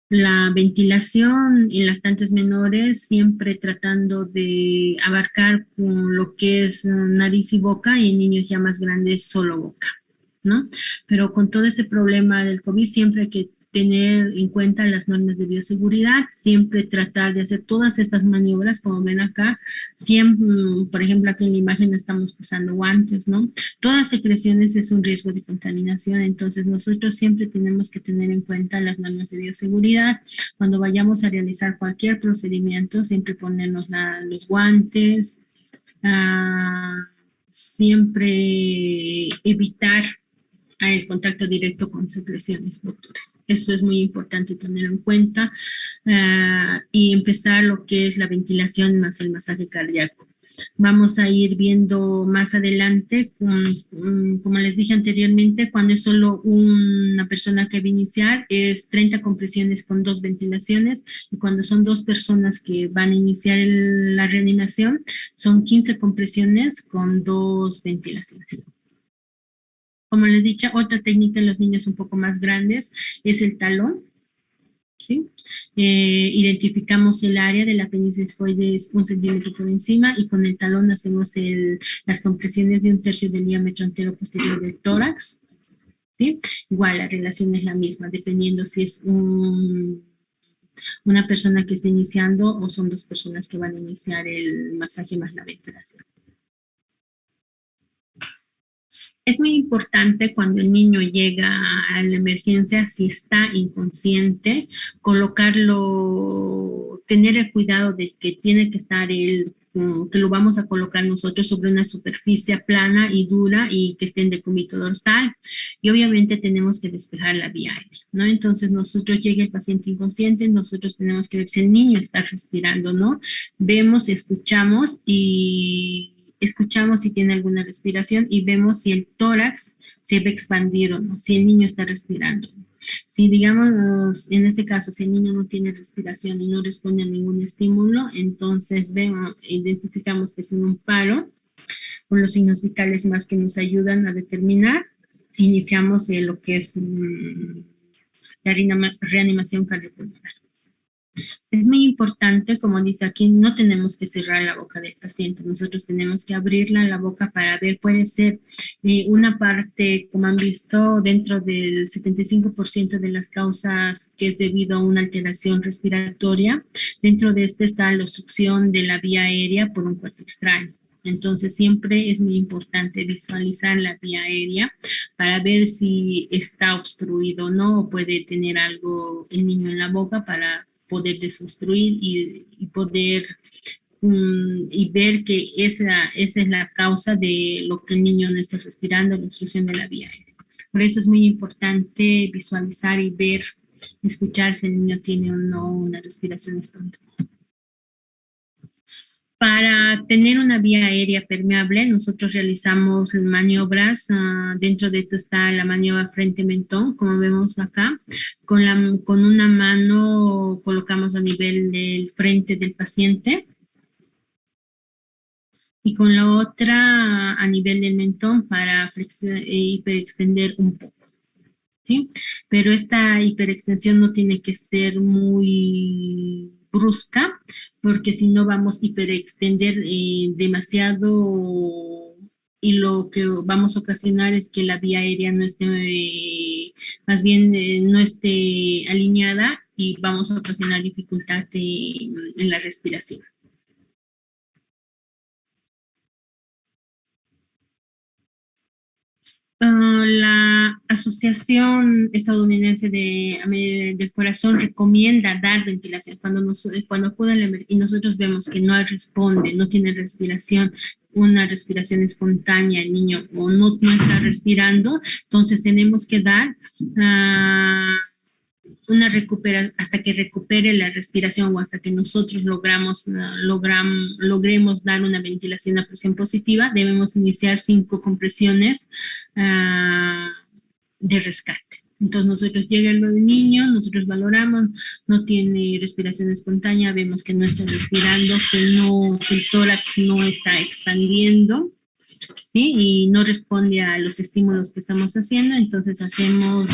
la ventilación en lactantes menores, siempre tratando de abarcar con lo que es nariz y boca, y en niños ya más grandes solo boca. ¿no? Pero con todo este problema del COVID siempre hay que tener en cuenta las normas de bioseguridad, siempre tratar de hacer todas estas maniobras, como ven acá, siempre, por ejemplo, aquí en la imagen estamos usando guantes, ¿no? Todas secreciones es un riesgo de contaminación, entonces nosotros siempre tenemos que tener en cuenta las normas de bioseguridad. Cuando vayamos a realizar cualquier procedimiento, siempre ponernos los guantes, siempre evitar el contacto directo con secreciones, doctores. Eso es muy importante tener en cuenta y empezar lo que es la ventilación más el masaje cardíaco. Vamos a ir viendo más adelante, como les dije anteriormente, cuando es solo una persona que va a iniciar, es 30 compresiones con 2 ventilaciones, y cuando son 2 personas que van a iniciar la reanimación, son 15 compresiones con 2 ventilaciones. Como les he dicho, otra técnica en los niños un poco más grandes es el talón, ¿sí? Identificamos el área de la penisescoides 1 centímetro por encima y con el talón hacemos las compresiones de 1/3 del diámetro entero posterior del tórax, ¿sí? Igual la relación es la misma, dependiendo si es una persona que está iniciando o son 2 personas que van a iniciar el masaje más la ventilación. Es muy importante cuando el niño llega a la emergencia, si está inconsciente, colocarlo, tener el cuidado de que tiene que estar que lo vamos a colocar nosotros sobre una superficie plana y dura y que esté en decúbito dorsal. Y obviamente tenemos que despejar la vía aérea, ¿no? Entonces nosotros llega el paciente inconsciente, nosotros tenemos que ver si el niño está respirando, ¿no? Vemos, escuchamos si tiene alguna respiración y vemos si el tórax se va a expandir o no, si el niño está respirando. Si digamos, en este caso, si el niño no tiene respiración y no responde a ningún estímulo, entonces identificamos que es un paro, con los signos vitales más que nos ayudan a determinar, iniciamos lo que es la reanimación cardiopulmonar. Es muy importante, como dice aquí, no tenemos que cerrar la boca del paciente, nosotros tenemos que abrirla la boca para ver, puede ser una parte, como han visto, dentro del 75% de las causas que es debido a una alteración respiratoria, dentro de este está la obstrucción de la vía aérea por un cuerpo extraño. Entonces siempre es muy importante visualizar la vía aérea para ver si está obstruido o no, o puede tener algo el niño en la boca para poder desobstruir y poder y ver que esa es la causa de lo que el niño no está respirando, la obstrucción de la vía aérea. Por eso es muy importante visualizar y ver, escuchar si el niño tiene o no una respiración espontánea. Para tener una vía aérea permeable, nosotros realizamos maniobras. Dentro de esto está la maniobra frente-mentón, como vemos acá. Con una mano colocamos a nivel del frente del paciente y con la otra a nivel del mentón para hiperextender un poco, ¿sí? Pero esta hiperextensión no tiene que ser muy brusca, porque si no vamos a hiperextender demasiado y lo que vamos a ocasionar es que la vía aérea no esté, más bien no esté alineada y vamos a ocasionar dificultad en la respiración. La Asociación Estadounidense del Corazón recomienda dar ventilación cuando acude y nosotros vemos que no responde, no tiene respiración, una respiración espontánea el niño o no está respirando, entonces tenemos que dar hasta que recupere la respiración o hasta que nosotros logremos dar una ventilación a presión positiva, debemos iniciar 5 compresiones de rescate. Entonces nosotros llega el niño, nosotros valoramos, no tiene respiración espontánea, vemos que no está respirando, que el tórax no está expandiendo, ¿sí? Y no responde a los estímulos que estamos haciendo, entonces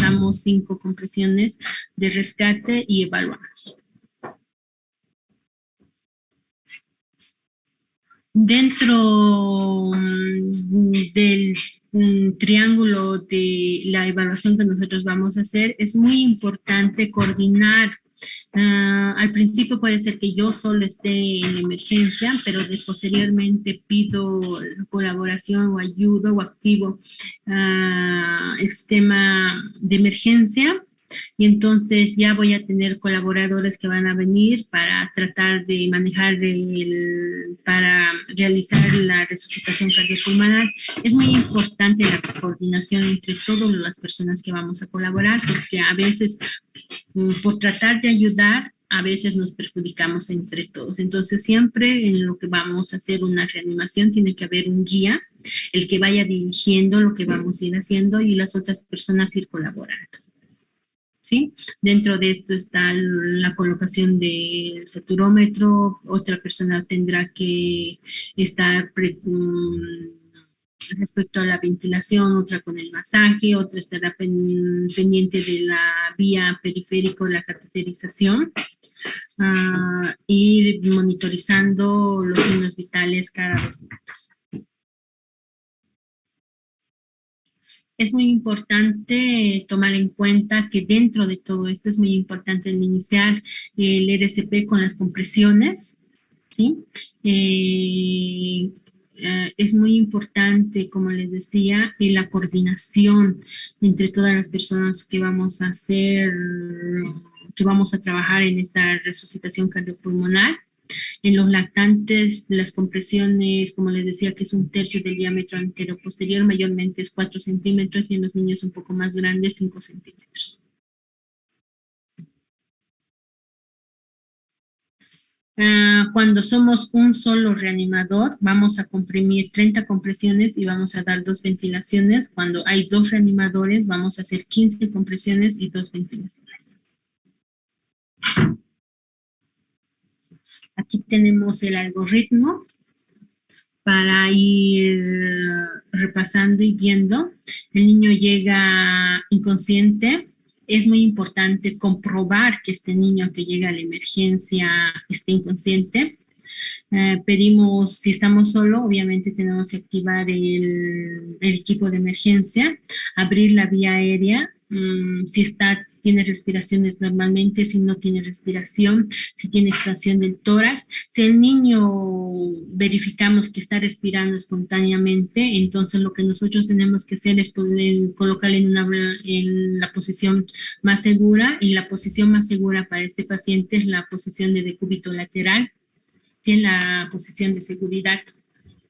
damos 5 compresiones de rescate y evaluamos. Dentro del triángulo de la evaluación que nosotros vamos a hacer, es muy importante coordinar. Al principio puede ser que yo solo esté en emergencia, pero posteriormente pido colaboración o ayuda o activo el sistema de emergencia. Y entonces ya voy a tener colaboradores que van a venir para tratar de manejar para realizar la resucitación cardiopulmonar. Es muy importante la coordinación entre todas las personas que vamos a colaborar, porque a veces por tratar de ayudar, a veces nos perjudicamos entre todos. Entonces siempre en lo que vamos a hacer una reanimación tiene que haber un guía, el que vaya dirigiendo lo que vamos a ir haciendo y las otras personas ir colaborando. ¿Sí? Dentro de esto está la colocación del saturómetro, otra persona tendrá que estar respecto a la ventilación, otra con el masaje, otra estará pendiente de la vía periférica, la cateterización, ir monitorizando los signos vitales cada 2 minutos. Es muy importante tomar en cuenta que dentro de todo esto es muy importante iniciar el RCP con las compresiones, ¿sí? Es muy importante, como les decía, la coordinación entre todas las personas que vamos a hacer, que vamos a trabajar en esta resucitación cardiopulmonar. En los lactantes, las compresiones, como les decía, que es 1/3 del diámetro anteroposterior, mayormente es 4 centímetros, y en los niños un poco más grandes, 5 centímetros. Cuando somos un solo reanimador, vamos a comprimir 30 compresiones y vamos a dar 2 ventilaciones. Cuando hay 2 reanimadores, vamos a hacer 15 compresiones y 2 ventilaciones. Aquí tenemos el algoritmo para ir repasando y viendo. El niño llega inconsciente. Es muy importante comprobar que este niño que llega a la emergencia esté inconsciente. Pedimos, si estamos solos, obviamente tenemos que activar el equipo de emergencia, abrir la vía aérea, si tiene respiraciones normalmente, si no tiene respiración, si tiene expansión del tórax. Si el niño verificamos que está respirando espontáneamente, entonces lo que nosotros tenemos que hacer es poder colocarle en la posición más segura, y la posición más segura para este paciente es la posición de decúbito lateral, en la posición de seguridad,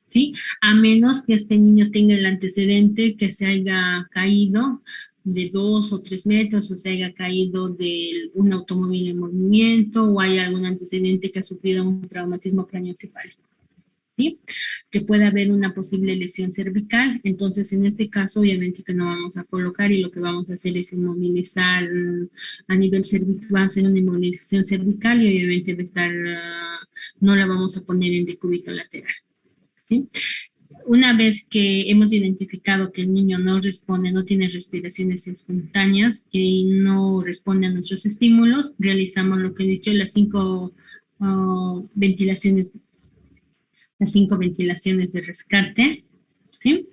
¿sí? A menos que este niño tenga el antecedente que se haya caído de 2 o 3 metros, o se haya caído de un automóvil en movimiento, o haya algún antecedente que ha sufrido un traumatismo craneoencefálico, ¿sí? Que pueda haber una posible lesión cervical. Entonces, en este caso, obviamente que no vamos a colocar, y lo que vamos a hacer es inmovilizar a nivel cervical, va a ser una inmovilización cervical, y obviamente va a estar, no la vamos a poner en decúbito lateral, ¿sí? Una vez que hemos identificado que el niño no responde, no tiene respiraciones espontáneas y no responde a nuestros estímulos, realizamos lo que he dicho, las 5 ventilaciones de rescate, ¿sí?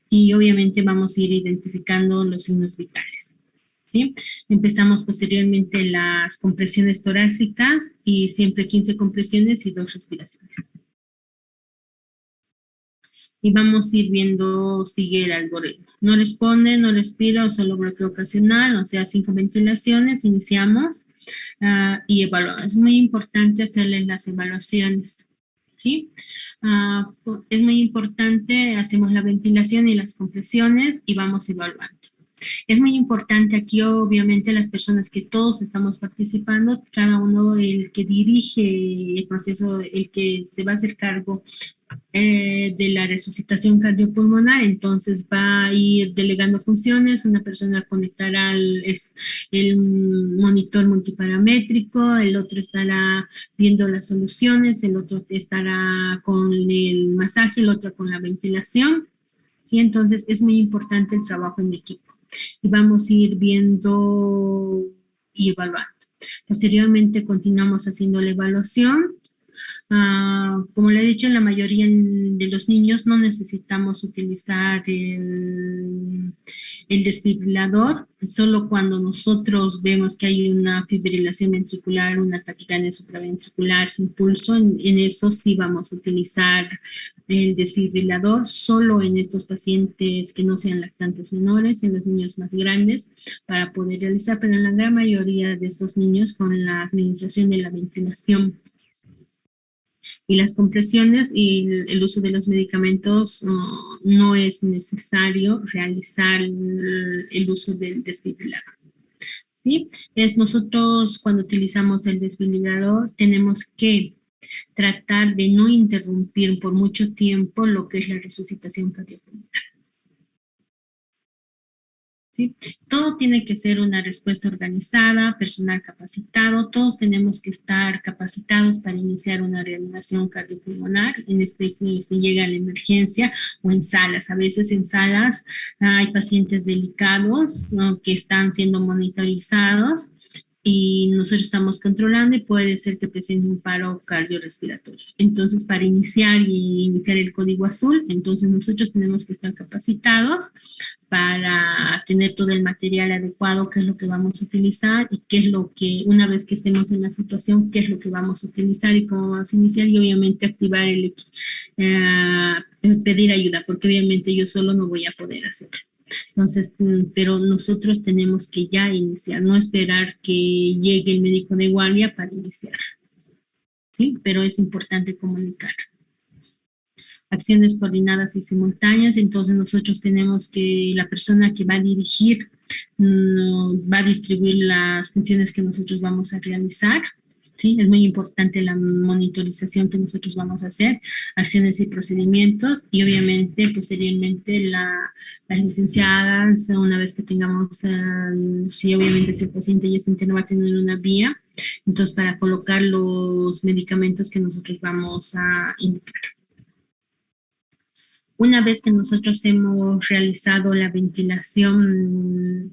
Y obviamente vamos a ir identificando los signos vitales, ¿sí? Empezamos posteriormente las compresiones torácicas, y siempre 15 compresiones y 2 respiraciones. Y vamos a ir viendo, sigue el algoritmo. No responde, no respira o solo bloqueo ocasional, o sea, 5 ventilaciones, iniciamos y evaluamos. Es muy importante hacerle las evaluaciones, ¿sí? Es muy importante, hacemos la ventilación y las compresiones y vamos evaluando. Es muy importante aquí, obviamente, las personas que todos estamos participando, cada uno, el que dirige el proceso, el que se va a hacer cargo de la resucitación cardiopulmonar, entonces va a ir delegando funciones. Una persona conectará el monitor multiparamétrico, el otro estará viendo las soluciones, el otro estará con el masaje, el otro con la ventilación, ¿sí? Entonces es muy importante el trabajo en equipo, y vamos a ir viendo y evaluando. Posteriormente continuamos haciendo la evaluación. Como le he dicho, la mayoría de los niños no necesitamos utilizar el desfibrilador, solo cuando nosotros vemos que hay una fibrilación ventricular, una taquicardia supraventricular sin pulso, en eso sí vamos a utilizar el desfibrilador, solo en estos pacientes que no sean lactantes menores, en los niños más grandes, para poder realizar, pero en la gran mayoría de estos niños con la administración de la ventilación y las compresiones y el uso de los medicamentos, no es necesario realizar el uso del desfibrilador. ¿Sí? Nosotros cuando utilizamos el desfibrilador tenemos que tratar de no interrumpir por mucho tiempo lo que es la resucitación cardiopulmonar. ¿Sí? Todo tiene que ser una respuesta organizada, personal capacitado, todos tenemos que estar capacitados para iniciar una reanimación cardiopulmonar, si llega a la emergencia o en salas. A veces en salas hay pacientes delicados, ¿no?, que están siendo monitorizados y nosotros estamos controlando y puede ser que presente un paro cardiorrespiratorio. Entonces, para iniciar el código azul, entonces nosotros tenemos que estar capacitados para tener todo el material adecuado, qué es lo que vamos a utilizar y qué es lo que, una vez que estemos en la situación, qué es lo que vamos a utilizar y cómo vamos a iniciar, y obviamente activar pedir ayuda, porque obviamente yo solo no voy a poder hacerlo. Entonces, pero nosotros tenemos que ya iniciar, no esperar que llegue el médico de guardia para iniciar. ¿Sí? Pero es importante comunicar. Acciones coordinadas y simultáneas, entonces nosotros tenemos que, la persona que va a dirigir va a distribuir las funciones que nosotros vamos a realizar, ¿sí? Es muy importante la monitorización que nosotros vamos a hacer, acciones y procedimientos, y obviamente posteriormente las licenciadas, una vez que tengamos, si obviamente si el paciente ya se interna, va a tener una vía, entonces para colocar los medicamentos que nosotros vamos a indicar. Una vez que nosotros hemos realizado la ventilación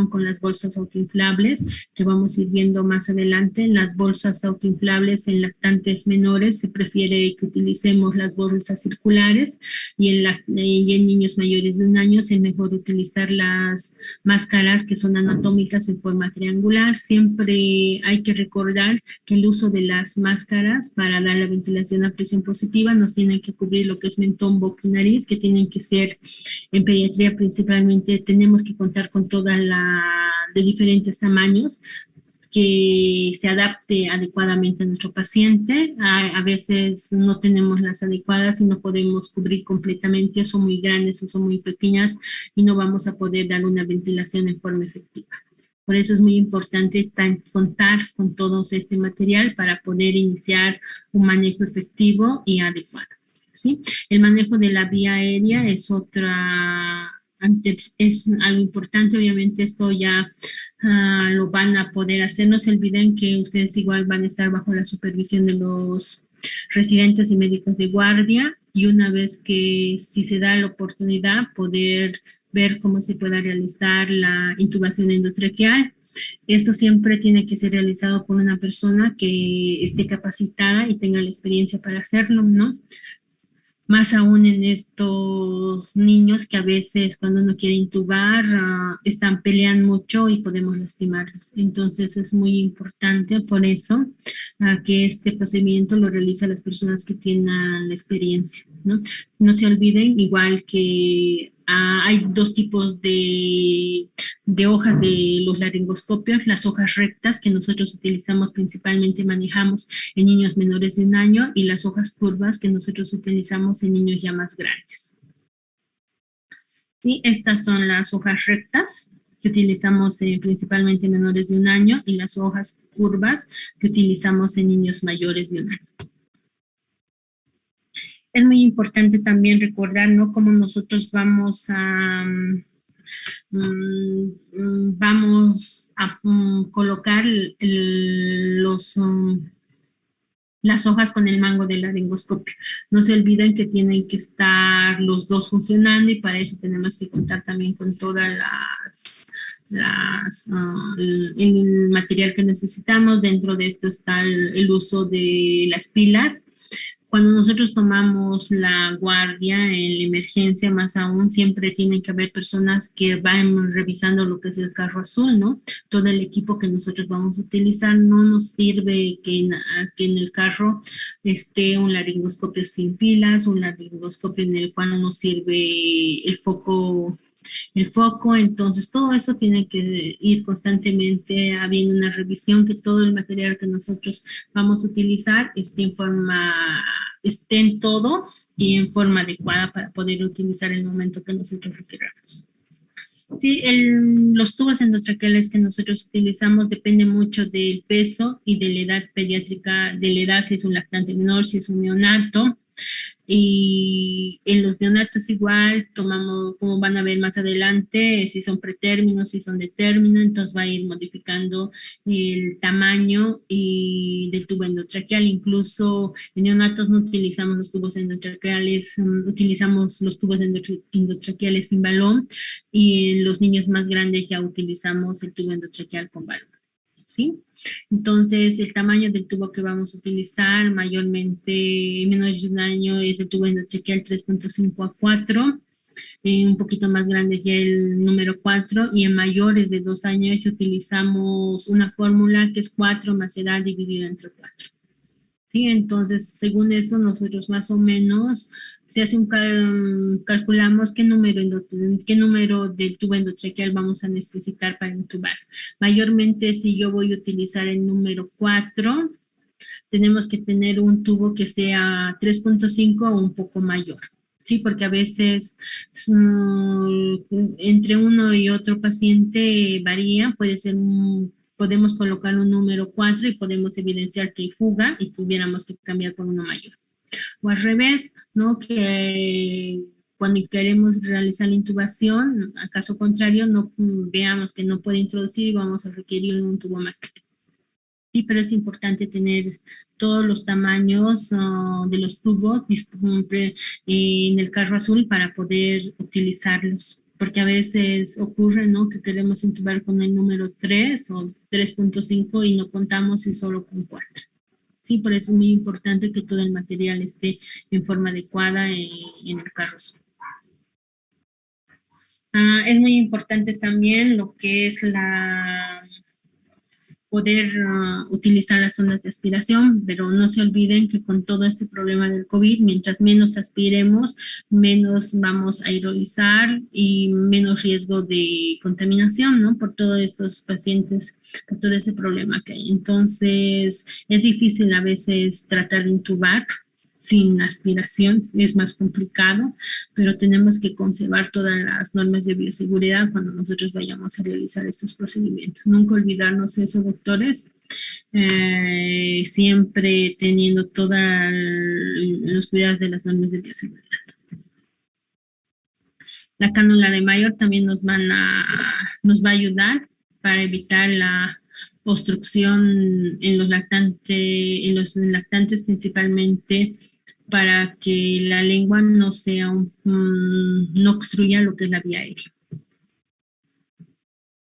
con las bolsas autoinflables, que vamos a ir viendo más adelante, las bolsas autoinflables en lactantes menores se prefiere que utilicemos las bolsas circulares, y en niños mayores de 1 año es mejor utilizar las máscaras que son anatómicas en forma triangular. Siempre hay que recordar que el uso de las máscaras para dar la ventilación a presión positiva nos tiene que cubrir lo que es mentón, boca y nariz, que tienen que ser, en pediatría principalmente, tenemos que contar con toda de diferentes tamaños, que se adapte adecuadamente a nuestro paciente. A veces no tenemos las adecuadas y no podemos cubrir completamente, o son muy grandes o son muy pequeñas y no vamos a poder dar una ventilación en forma efectiva. Por eso es muy importante contar con todo este material para poder iniciar un manejo efectivo y adecuado. ¿Sí? El manejo de la vía aérea es algo importante. Obviamente esto ya lo van a poder hacer. No se olviden que ustedes igual van a estar bajo la supervisión de los residentes y médicos de guardia, y una vez que, si se da la oportunidad, poder ver cómo se pueda realizar la intubación endotraqueal. Esto siempre tiene que ser realizado por una persona que esté capacitada y tenga la experiencia para hacerlo, ¿no? Más aún en estos niños que a veces cuando uno quiere intubar pelean mucho y podemos lastimarlos. Entonces es muy importante por eso que este procedimiento lo realizan las personas que tienen la experiencia, ¿no? No se olviden, igual que hay 2 tipos de hojas de los laringoscopios, las hojas rectas que nosotros utilizamos principalmente, manejamos en niños menores de 1 año, y las hojas curvas que nosotros utilizamos en niños ya más grandes. ¿Sí? Estas son las hojas rectas que utilizamos principalmente en menores de 1 año, y las hojas curvas que utilizamos en niños mayores de 1 año. Es muy importante también recordar, ¿no?, cómo nosotros vamos a colocar las hojas con el mango del laringoscopio. No se olviden que tienen que estar los 2 funcionando, y para eso tenemos que contar también con todas las el material que necesitamos. Dentro de esto está el uso de las pilas. Cuando nosotros tomamos la guardia en la emergencia, más aún, siempre tienen que haber personas que van revisando lo que es el carro azul, ¿no? Todo el equipo que nosotros vamos a utilizar. No nos sirve que en el carro esté un laringoscopio sin pilas, un laringoscopio en el cual no nos sirve el foco. Entonces todo eso tiene que ir constantemente habiendo una revisión, que todo el material que nosotros vamos a utilizar esté en todo y en forma adecuada para poder utilizar el momento que nosotros requeramos. Sí, los tubos endotraqueales que nosotros utilizamos depende mucho del peso y de la edad pediátrica, de la edad, si es un lactante menor, si es un neonato. Y en los neonatos igual tomamos, como van a ver más adelante, si son pretérminos, si son de término, entonces va a ir modificando el tamaño del tubo endotraqueal. Incluso en neonatos no utilizamos los tubos endotraqueales, utilizamos los tubos endotraqueales sin balón, y en los niños más grandes ya utilizamos el tubo endotraqueal con balón, ¿sí? Entonces, el tamaño del tubo que vamos a utilizar, mayormente menos de un año, es el tubo endotraqueal 3.5 a 4, un poquito más grande ya el número 4, y en mayores de 2 años utilizamos una fórmula que es 4 más edad dividido entre 4. ¿Sí? Entonces, según eso, nosotros más o menos se hace calculamos qué número del tubo endotraqueal vamos a necesitar para intubar. Mayormente, si yo voy a utilizar el número 4, tenemos que tener un tubo que sea 3.5 o un poco mayor. Sí, porque a veces entre uno y otro paciente varía, podemos colocar un número 4 y podemos evidenciar que hay fuga y tuviéramos que cambiar por uno mayor. O al revés, ¿no? Que cuando queremos realizar la intubación, a caso contrario, no veamos que no puede introducir y vamos a requerir un tubo más pequeño. Sí, pero es importante tener todos los tamaños de los tubos disponibles en el carro azul para poder utilizarlos. Porque a veces ocurre, ¿no?, que queremos intubar con el número 3 o 3.5 y no contamos y solo con 4. Sí, por eso es muy importante que todo el material esté en forma adecuada en el carro azul. Es muy importante también lo que es poder utilizar las ondas de aspiración, pero no se olviden que con todo este problema del COVID, mientras menos aspiremos, menos vamos a aerolizar y menos riesgo de contaminación, ¿no? Por todos estos pacientes, por todo ese problema que hay. Entonces, es difícil a veces tratar de intubar sin aspiración, es más complicado, pero tenemos que conservar todas las normas de bioseguridad cuando nosotros vayamos a realizar estos procedimientos. Nunca olvidarnos eso, doctores, siempre teniendo todos los cuidados de las normas de bioseguridad. La cánula de Mayor también nos va a ayudar para evitar la obstrucción en los lactantes principalmente, para que la lengua no obstruya lo que es la vía aérea.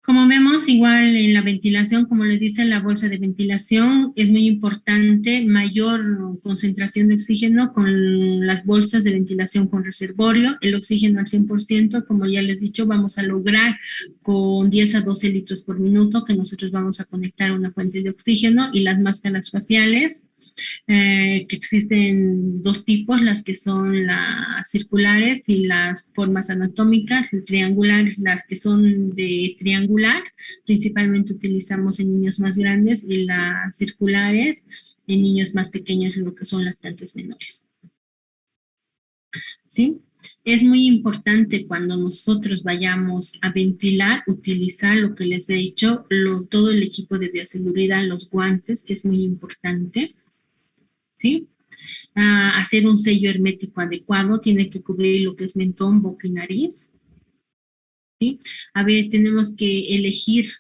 Como vemos, igual en la ventilación, como les dice, la bolsa de ventilación es muy importante, mayor concentración de oxígeno con las bolsas de ventilación con reservorio, el oxígeno al 100%, como ya les he dicho, vamos a lograr con 10 a 12 litros por minuto, que nosotros vamos a conectar a una fuente de oxígeno, y las máscaras faciales, que existen dos tipos, las que son las circulares y las formas anatómicas, el triangular, las que son de triangular, principalmente utilizamos en niños más grandes, y las circulares en niños más pequeños, lo que son lactantes menores. ¿Sí? Es muy importante cuando nosotros vayamos a ventilar, utilizar lo que les he dicho, todo el equipo de bioseguridad, los guantes, que es muy importante. ¿Sí? Hacer un sello hermético adecuado, tiene que cubrir lo que es mentón, boca y nariz. ¿Sí? A ver, tenemos que elegir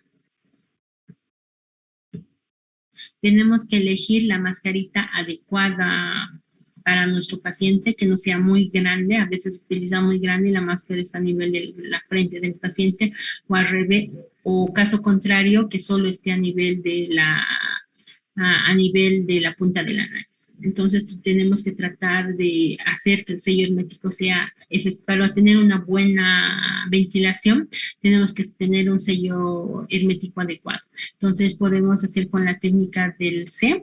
la mascarita adecuada para nuestro paciente, que no sea muy grande. A veces utiliza muy grande y la máscara está a nivel de la frente del paciente, o al revés, o caso contrario, que solo esté a nivel de la punta de la nariz. Entonces tenemos que tratar de hacer que el sello hermético sea para tener una buena ventilación, tenemos que tener un sello hermético adecuado. Entonces podemos hacer con la técnica del C,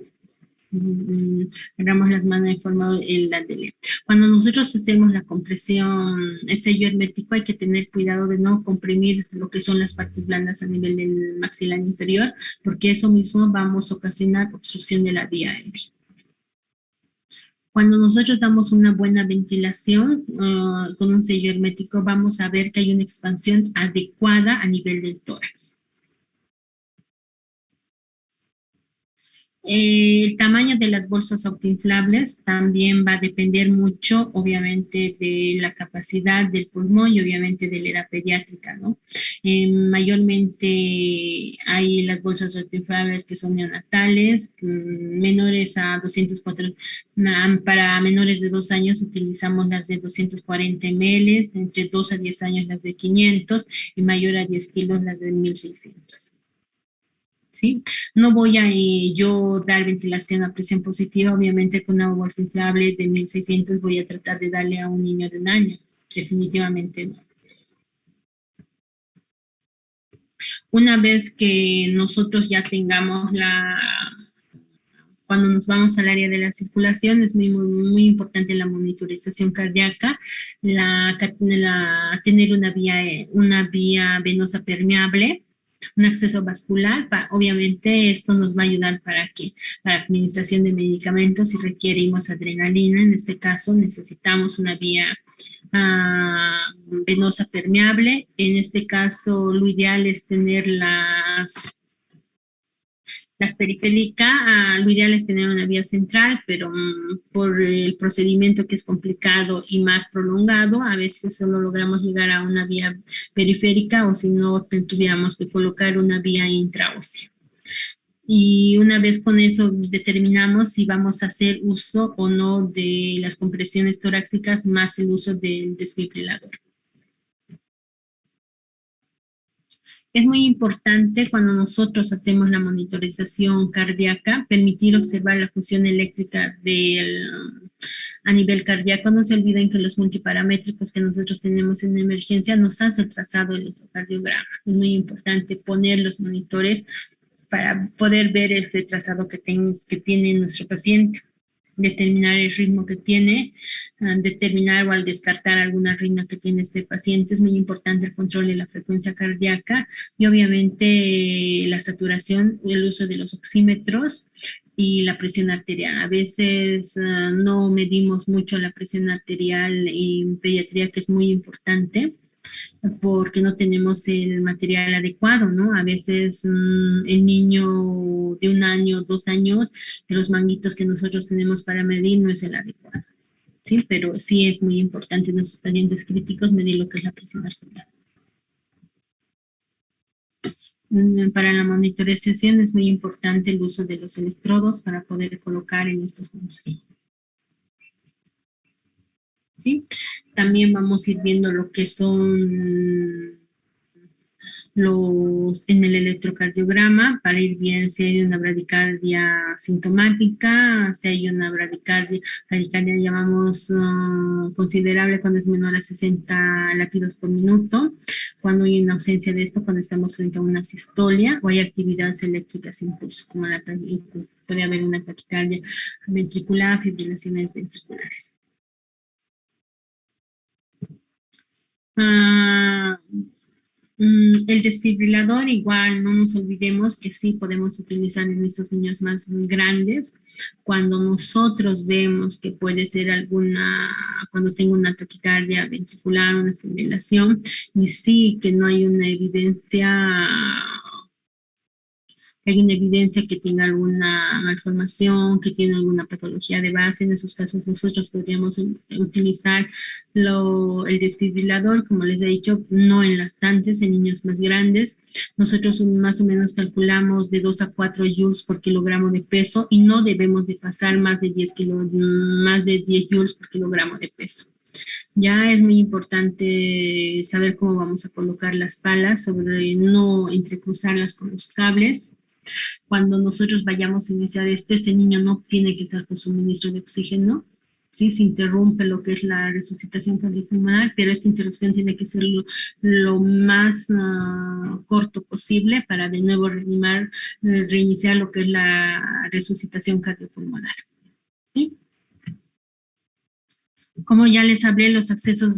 agarramos las manos en forma de la de L. Cuando nosotros hacemos la compresión, el sello hermético, hay que tener cuidado de no comprimir lo que son las partes blandas a nivel del maxilar inferior, porque eso mismo vamos a ocasionar obstrucción de la vía aérea. Cuando nosotros damos una buena ventilación con un sello hermético, vamos a ver que hay una expansión adecuada a nivel del tórax. El tamaño de las bolsas autoinflables también va a depender mucho, obviamente, de la capacidad del pulmón y obviamente de la edad pediátrica, ¿no? Mayormente hay las bolsas autoinflables que son neonatales, menores a 204, para menores de 2 años utilizamos las de 240 ml, entre 2 a 10 años las de 500 y mayor a 10 kilos las de 1600. ¿Sí? No voy a yo dar ventilación a presión positiva, obviamente con una bolsa inflable de 1600 voy a tratar de darle a un niño de 1 año, definitivamente no. Una vez que nosotros ya tengamos cuando nos vamos al área de la circulación, es muy importante la monitorización cardíaca, tener una vía venosa permeable, un acceso vascular. Obviamente esto nos va a ayudar para administración de medicamentos. Si requerimos adrenalina, en este caso necesitamos una vía venosa permeable. En este caso lo ideal es tener las periféricas, lo ideal es tener una vía central, pero por el procedimiento que es complicado y más prolongado, a veces solo logramos llegar a una vía periférica o si no, tuviéramos que colocar una vía intraósea. Y una vez con eso determinamos si vamos a hacer uso o no de las compresiones torácicas más el uso del desfibrilador. Es muy importante cuando nosotros hacemos la monitorización cardíaca, permitir observar la función eléctrica a nivel cardíaco. No se olviden que los multiparamétricos que nosotros tenemos en emergencia nos hace el trazado electrocardiograma. Es muy importante poner los monitores para poder ver ese trazado que tiene nuestro paciente, determinar el ritmo que tiene, determinar o al descartar alguna arritmia que tiene este paciente. Es muy importante el control de la frecuencia cardíaca y obviamente la saturación, el uso de los oxímetros y la presión arterial. A veces no medimos mucho la presión arterial en pediatría, que es muy importante, porque no tenemos el material adecuado, ¿no? A veces el niño de 1 año, 2 años, los manguitos que nosotros tenemos para medir no es el adecuado, ¿sí? Pero sí es muy importante en nuestros pacientes críticos medir lo que es la presión arterial. Para la monitorización es muy importante el uso de los electrodos para poder colocar en estos niños. ¿Sí? También vamos a ir viendo lo que son en el electrocardiograma para ir viendo si hay una bradicardia sintomática, si hay una bradicardia llamamos considerable cuando es menor a 60 latidos por minuto, cuando hay una ausencia de esto, cuando estamos frente a una sistolia o hay actividades eléctricas sin pulso, como puede haber una taquicardia ventricular, fibrilaciones ventriculares. El desfibrilador igual, no nos olvidemos que sí podemos utilizar en estos niños más grandes cuando nosotros vemos que puede ser cuando tengo una taquicardia ventricular, una fibrilación, y sí que no hay una evidencia que tenga alguna malformación, que tiene alguna patología de base. En esos casos nosotros podríamos utilizar el desfibrilador, como les he dicho, no en lactantes, en niños más grandes. Nosotros más o menos calculamos de 2 a 4 joules por kilogramo de peso y no debemos de pasar más de 10 joules por kilogramo de peso. Ya es muy importante saber cómo vamos a colocar las palas, sobre no entrecruzarlas con los cables. Cuando nosotros vayamos a iniciar este niño no tiene que estar con suministro de oxígeno. Sí, se interrumpe lo que es la resucitación cardiopulmonar, pero esta interrupción tiene que ser lo más corto posible para de nuevo reiniciar lo que es la resucitación cardiopulmonar. ¿Sí? Como ya les hablé, los accesos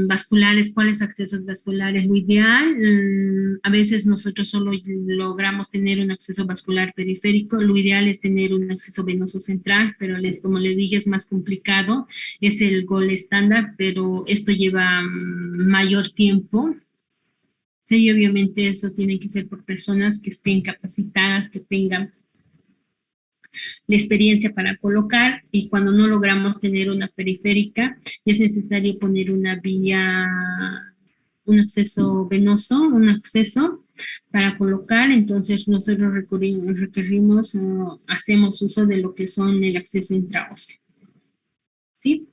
vasculares, ¿cuáles accesos vasculares? Lo ideal, a veces nosotros solo logramos tener un acceso vascular periférico, lo ideal es tener un acceso venoso central, pero como les dije es más complicado, es el gol estándar, pero esto lleva mayor tiempo. Sí, y obviamente eso tiene que ser por personas que estén capacitadas, que tengan la experiencia para colocar, y cuando no logramos tener una periférica es necesario poner una vía, un acceso venoso, un acceso para colocar. Entonces nosotros requerimos, hacemos uso de lo que son el acceso intraóseo. ¿Sí?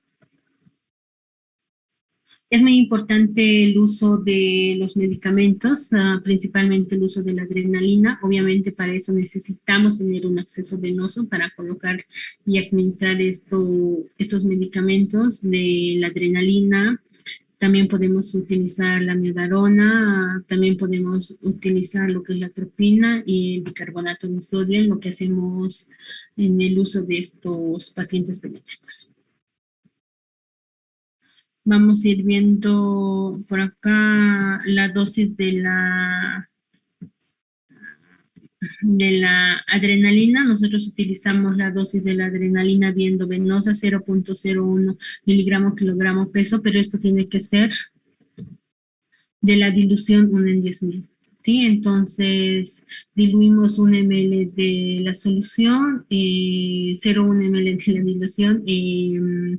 Es muy importante el uso de los medicamentos, principalmente el uso de la adrenalina. Obviamente para eso necesitamos tener un acceso venoso para colocar y administrar estos medicamentos de la adrenalina. También podemos utilizar la miodarona, también podemos utilizar lo que es la atropina y el bicarbonato de sodio en lo que hacemos en el uso de estos pacientes pediátricos. Vamos a ir viendo por acá la dosis de la adrenalina. Nosotros utilizamos la dosis de la adrenalina viendo venosa 0.01 miligramos kilogramo peso, pero esto tiene que ser de la dilución 1 en 10.000. ¿Sí? Entonces, diluimos 1 ml de la solución, 0,1 ml de la dilución, 1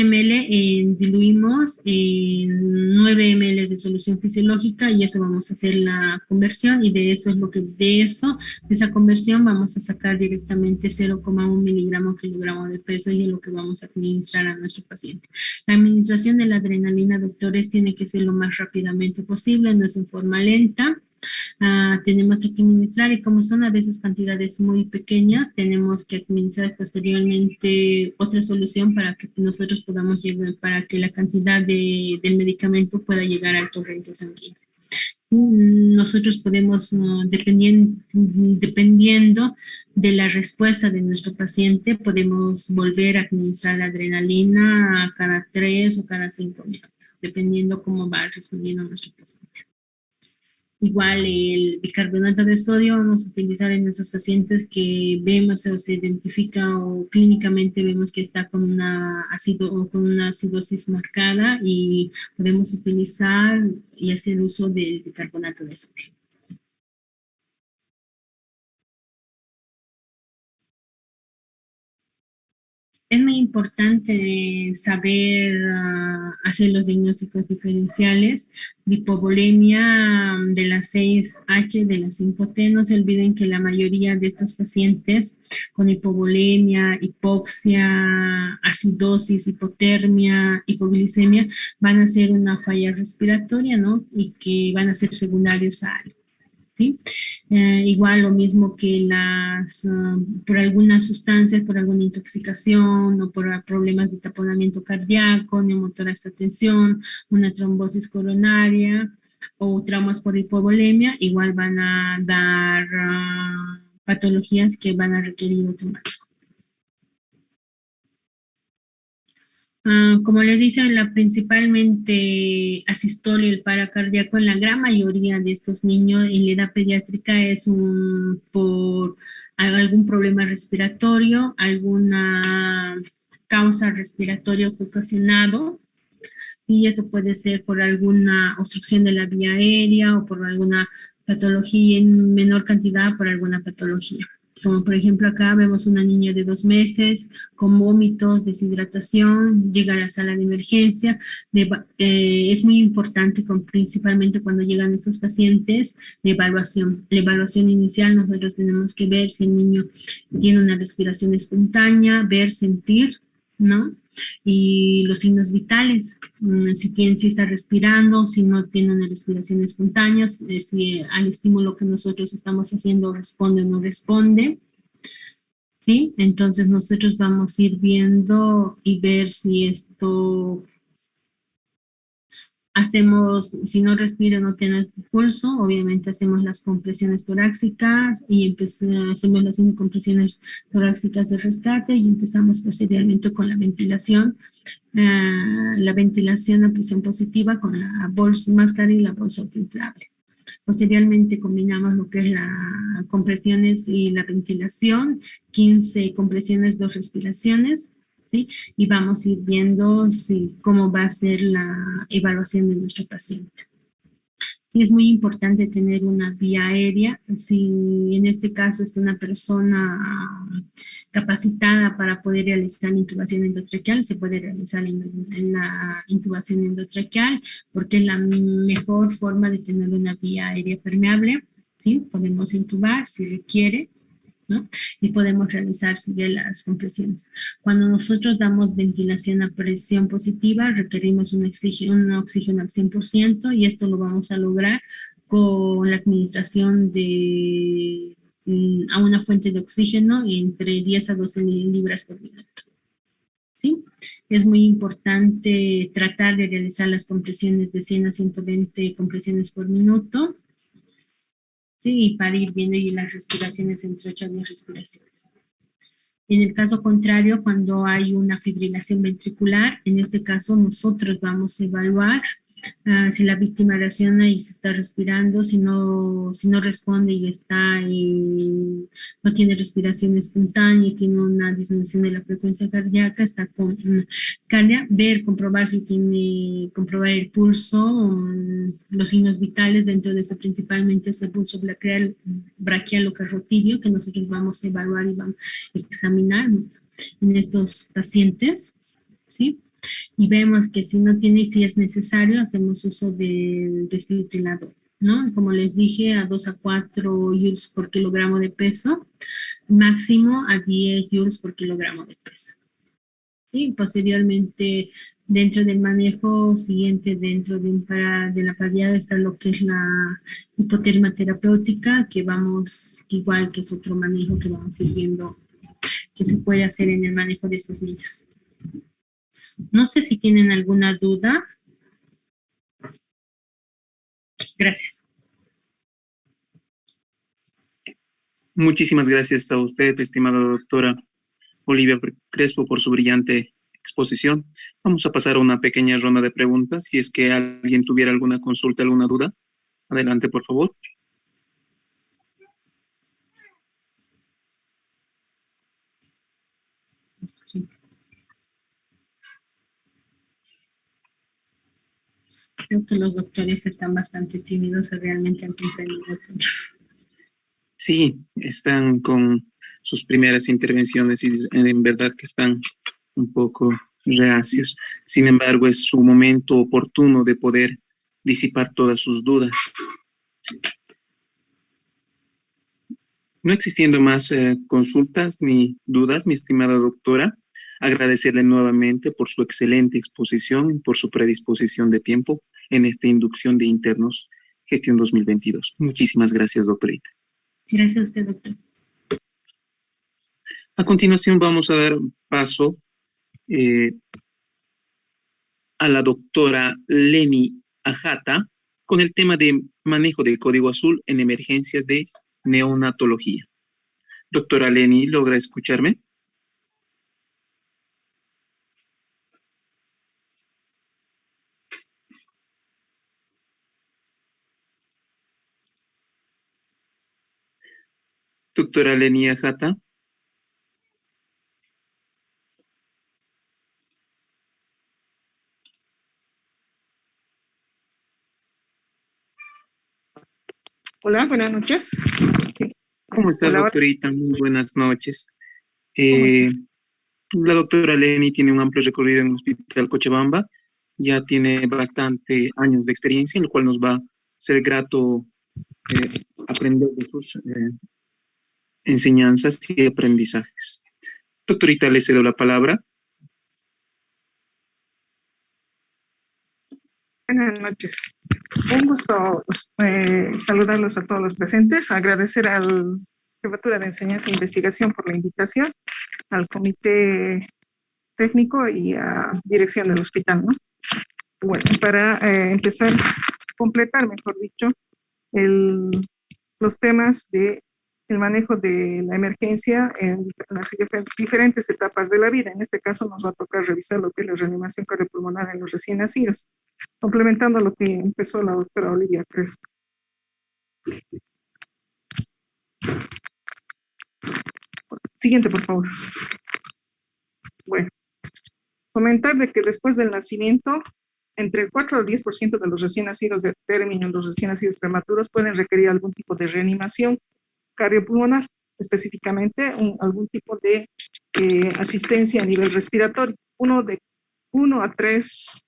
ml diluimos en 9 ml de solución fisiológica, y eso vamos a hacer la conversión, y de esa conversión vamos a sacar directamente 0,1 miligramo kilogramo de peso, y es lo que vamos a administrar a nuestro paciente. La administración de la adrenalina, doctores, tiene que ser lo más rápidamente posible, no es en forma lenta. Tenemos que administrar, y como son a veces cantidades muy pequeñas, tenemos que administrar posteriormente otra solución para que nosotros podamos llegar, para que la cantidad del medicamento pueda llegar al torrente sanguíneo. Nosotros podemos, dependiendo de la respuesta de nuestro paciente, podemos volver a administrar la adrenalina cada 3 o cada 5 minutos, dependiendo cómo va respondiendo nuestro paciente. Igual el bicarbonato de sodio vamos a utilizar en nuestros pacientes que vemos o se identifica o clínicamente vemos que está con una acidosis marcada, y podemos utilizar y hacer uso del bicarbonato de sodio. Es muy importante saber hacer los diagnósticos diferenciales de hipovolemia de la 6H, de la 5T. No se olviden que la mayoría de estos pacientes con hipovolemia, hipoxia, acidosis, hipotermia, hipoglicemia van a ser una falla respiratoria, ¿no? Y que van a ser secundarios a algo, ¿sí? Igual lo mismo que por algunas sustancias, por alguna intoxicación o por problemas de taponamiento cardíaco, neumotórax tensión, una trombosis coronaria o traumas por hipovolemia, igual van a dar patologías que van a requerir otro manejo. Como les dice, principalmente asistolia, el paracardíaco en la gran mayoría de estos niños en la edad pediátrica es por algún problema respiratorio, alguna causa respiratoria ocasionado, y eso puede ser por alguna obstrucción de la vía aérea o por alguna patología, en menor cantidad por alguna patología. Como por ejemplo acá vemos una niña de 2 meses con vómitos, deshidratación, llega a la sala de emergencia. Es muy importante, principalmente cuando llegan estos pacientes, la evaluación. La evaluación inicial, nosotros tenemos que ver si el niño tiene una respiración espontánea, ver, sentir, ¿no? Y los signos vitales, si está respirando, si no tiene una respiración espontánea, si al estímulo que nosotros estamos haciendo responde o no responde, ¿sí? Entonces nosotros vamos a ir viendo y ver si esto hacemos, si no respira, no tiene pulso, obviamente hacemos las compresiones torácicas y hacemos las compresiones torácicas de rescate y empezamos posteriormente con la ventilación a presión positiva con la bolsa máscara y la bolsa autoinflable. Posteriormente combinamos lo que es las compresiones y la ventilación, 15 compresiones, 2 respiraciones, ¿sí? Y vamos a ir viendo cómo va a ser la evaluación de nuestro paciente. Y es muy importante tener una vía aérea. Si en este caso es una persona capacitada para poder realizar la intubación endotraqueal, se puede realizar en la intubación endotraqueal porque es la mejor forma de tener una vía aérea permeable, ¿sí? Podemos intubar si requiere, ¿no? Y podemos realizar las compresiones. Cuando nosotros damos ventilación a presión positiva, requerimos un oxígeno al 100% y esto lo vamos a lograr con la administración a una fuente de oxígeno entre 10 a 12 mililibras por minuto. ¿Sí? Es muy importante tratar de realizar las compresiones de 100 a 120 compresiones por minuto. Sí, para ir viendo y las respiraciones entre 8 a 10 respiraciones. En el caso contrario, cuando hay una fibrilación ventricular, en este caso nosotros vamos a evaluar si la víctima reacciona y se está respirando, si no responde y no tiene respiración espontánea y tiene una disminución de la frecuencia cardíaca, está con comprobar si comprobar el pulso, los signos vitales, dentro de esto principalmente es el pulso braquial o carotideo, que nosotros vamos a evaluar y vamos a examinar en estos pacientes, ¿sí? Y vemos que si es necesario, hacemos uso del desfibrilador, ¿no? Como les dije, a 2 a 4 joules por kilogramo de peso, máximo a 10 joules por kilogramo de peso. ¿Sí? Posteriormente, dentro del manejo siguiente, dentro de la parrillada está lo que es la hipotermia terapéutica, que igual que es otro manejo que vamos a ir viendo que se puede hacer en el manejo de estos niños. No sé si tienen alguna duda. Gracias. Muchísimas gracias a usted, estimada doctora Olivia Crespo, por su brillante exposición. Vamos a pasar a una pequeña ronda de preguntas. Si es que alguien tuviera alguna consulta, alguna duda, adelante, por favor. Creo que los doctores están bastante tímidos realmente ante el. Sí, están con sus primeras intervenciones y en verdad que están un poco reacios. Sin embargo, es su momento oportuno de poder disipar todas sus dudas. No existiendo más consultas ni dudas, mi estimada doctora, agradecerle nuevamente por su excelente exposición y por su predisposición de tiempo en esta inducción de internos gestión 2022. Muchísimas gracias, doctorita. Gracias a usted, doctor. A continuación vamos a dar paso a la doctora Leni Ajata con el tema de manejo de código azul en emergencias de neonatología. Doctora Leni, ¿logra escucharme? Doctora Leni Ajata. Hola, buenas noches. Sí. ¿Cómo estás, Hola, doctorita? Muy buenas noches. ¿Cómo está? La doctora Leni tiene un amplio recorrido en el Hospital Cochabamba, ya tiene bastante años de experiencia, en lo cual nos va a ser grato aprender de sus enseñanzas y aprendizajes. Doctorita, le cedo la palabra. Buenas noches. Un gusto saludarlos a todos los presentes, agradecer al Jefatura de Enseñanza e Investigación por la invitación, al Comité Técnico y a Dirección del Hospital, ¿no? Bueno, para empezar, completar, mejor dicho, los temas de el manejo de la emergencia en las diferentes etapas de la vida. En este caso nos va a tocar revisar lo que es la reanimación cardiopulmonar en los recién nacidos, complementando lo que empezó la doctora Olivia Crespo. Siguiente, por favor. Bueno, comentar de que después del nacimiento, entre el 4 al 10% de los recién nacidos de término, los recién nacidos prematuros, pueden requerir algún tipo de reanimación cardiopulmonar, específicamente algún tipo de asistencia a nivel respiratorio. 1 a 3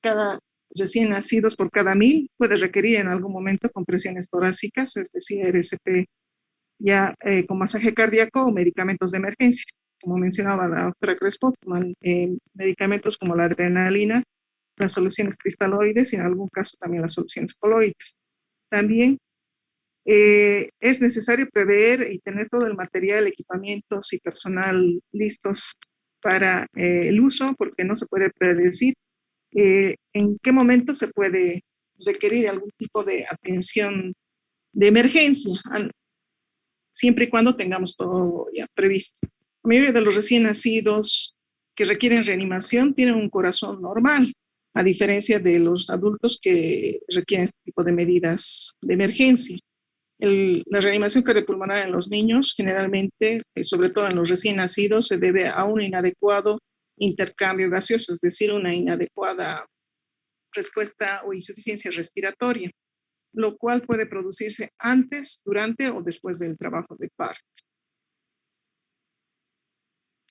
cada recién nacidos por cada 1000 puede requerir en algún momento compresiones torácicas, es decir, RCP ya con masaje cardíaco o medicamentos de emergencia. Como mencionaba la doctora Crespo, medicamentos como la adrenalina, las soluciones cristaloides y en algún caso también las soluciones coloides. También es necesario prever y tener todo el material, equipamientos y personal listos para el uso, porque no se puede predecir en qué momento se puede requerir algún tipo de atención de emergencia, siempre y cuando tengamos todo ya previsto. La mayoría de los recién nacidos que requieren reanimación tienen un corazón normal, a diferencia de los adultos que requieren este tipo de medidas de emergencia. La reanimación cardiopulmonar en los niños, generalmente, sobre todo en los recién nacidos, se debe a un inadecuado intercambio gaseoso, es decir, una inadecuada respuesta o insuficiencia respiratoria, lo cual puede producirse antes, durante o después del trabajo de parto.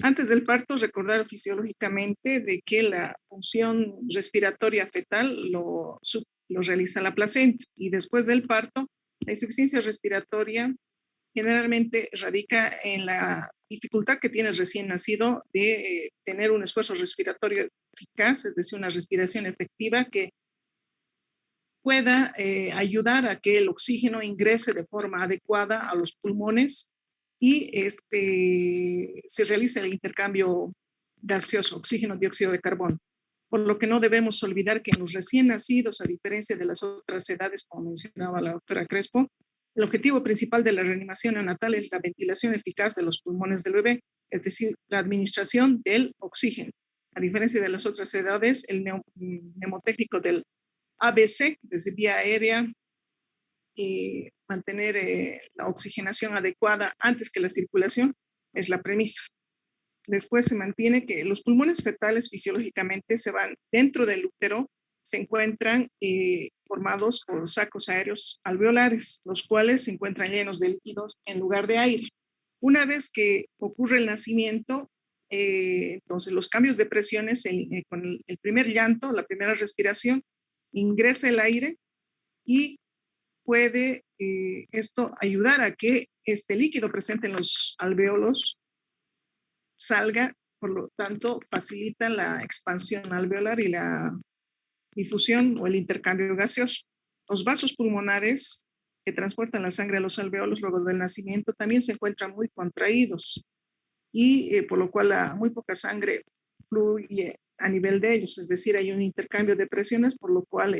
Antes del parto, recordar fisiológicamente de que la función respiratoria fetal lo realiza la placenta, y después del parto, la insuficiencia respiratoria generalmente radica en la dificultad que tiene el recién nacido de tener un esfuerzo respiratorio eficaz, es decir, una respiración efectiva que pueda ayudar a que el oxígeno ingrese de forma adecuada a los pulmones y se realice el intercambio gaseoso, oxígeno, dióxido de carbono. Por lo que no debemos olvidar que en los recién nacidos, a diferencia de las otras edades, como mencionaba la doctora Crespo, el objetivo principal de la reanimación neonatal es la ventilación eficaz de los pulmones del bebé, es decir, la administración del oxígeno. A diferencia de las otras edades, el mnemotécnico del ABC, desde vía aérea, y mantener la oxigenación adecuada antes que la circulación, es la premisa. Después se mantiene que los pulmones fetales fisiológicamente se van dentro del útero, se encuentran formados por sacos aéreos alveolares, los cuales se encuentran llenos de líquidos en lugar de aire. Una vez que ocurre el nacimiento, entonces los cambios de presiones con el primer llanto, la primera respiración, ingresa el aire y puede esto ayudar a que este líquido presente en los alvéolos salga, por lo tanto facilita la expansión alveolar y la difusión o el intercambio gaseoso. Los vasos pulmonares que transportan la sangre a los alvéolos luego del nacimiento también se encuentran muy contraídos y por lo cual muy poca sangre fluye a nivel de ellos, es decir, hay un intercambio de presiones, por lo cual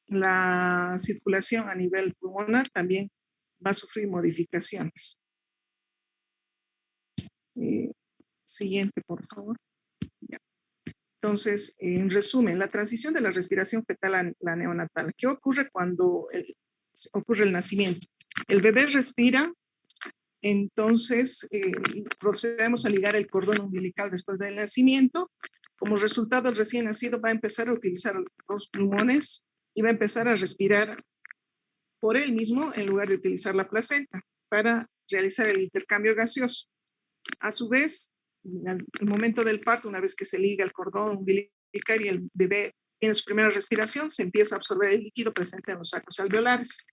la circulación a nivel pulmonar también va a sufrir modificaciones. Siguiente, por favor. Ya. Entonces, en resumen, la transición de la respiración fetal a la neonatal. ¿Qué ocurre cuando ocurre el nacimiento? El bebé respira, entonces procedemos a ligar el cordón umbilical después del nacimiento. Como resultado, el recién nacido va a empezar a utilizar los pulmones y va a empezar a respirar por él mismo en lugar de utilizar la placenta para realizar el intercambio gaseoso. A su vez, en el momento del parto, una vez que se liga el cordón umbilical y el bebé tiene su primera respiración, se empieza a absorber el líquido presente en los sacos alveolares.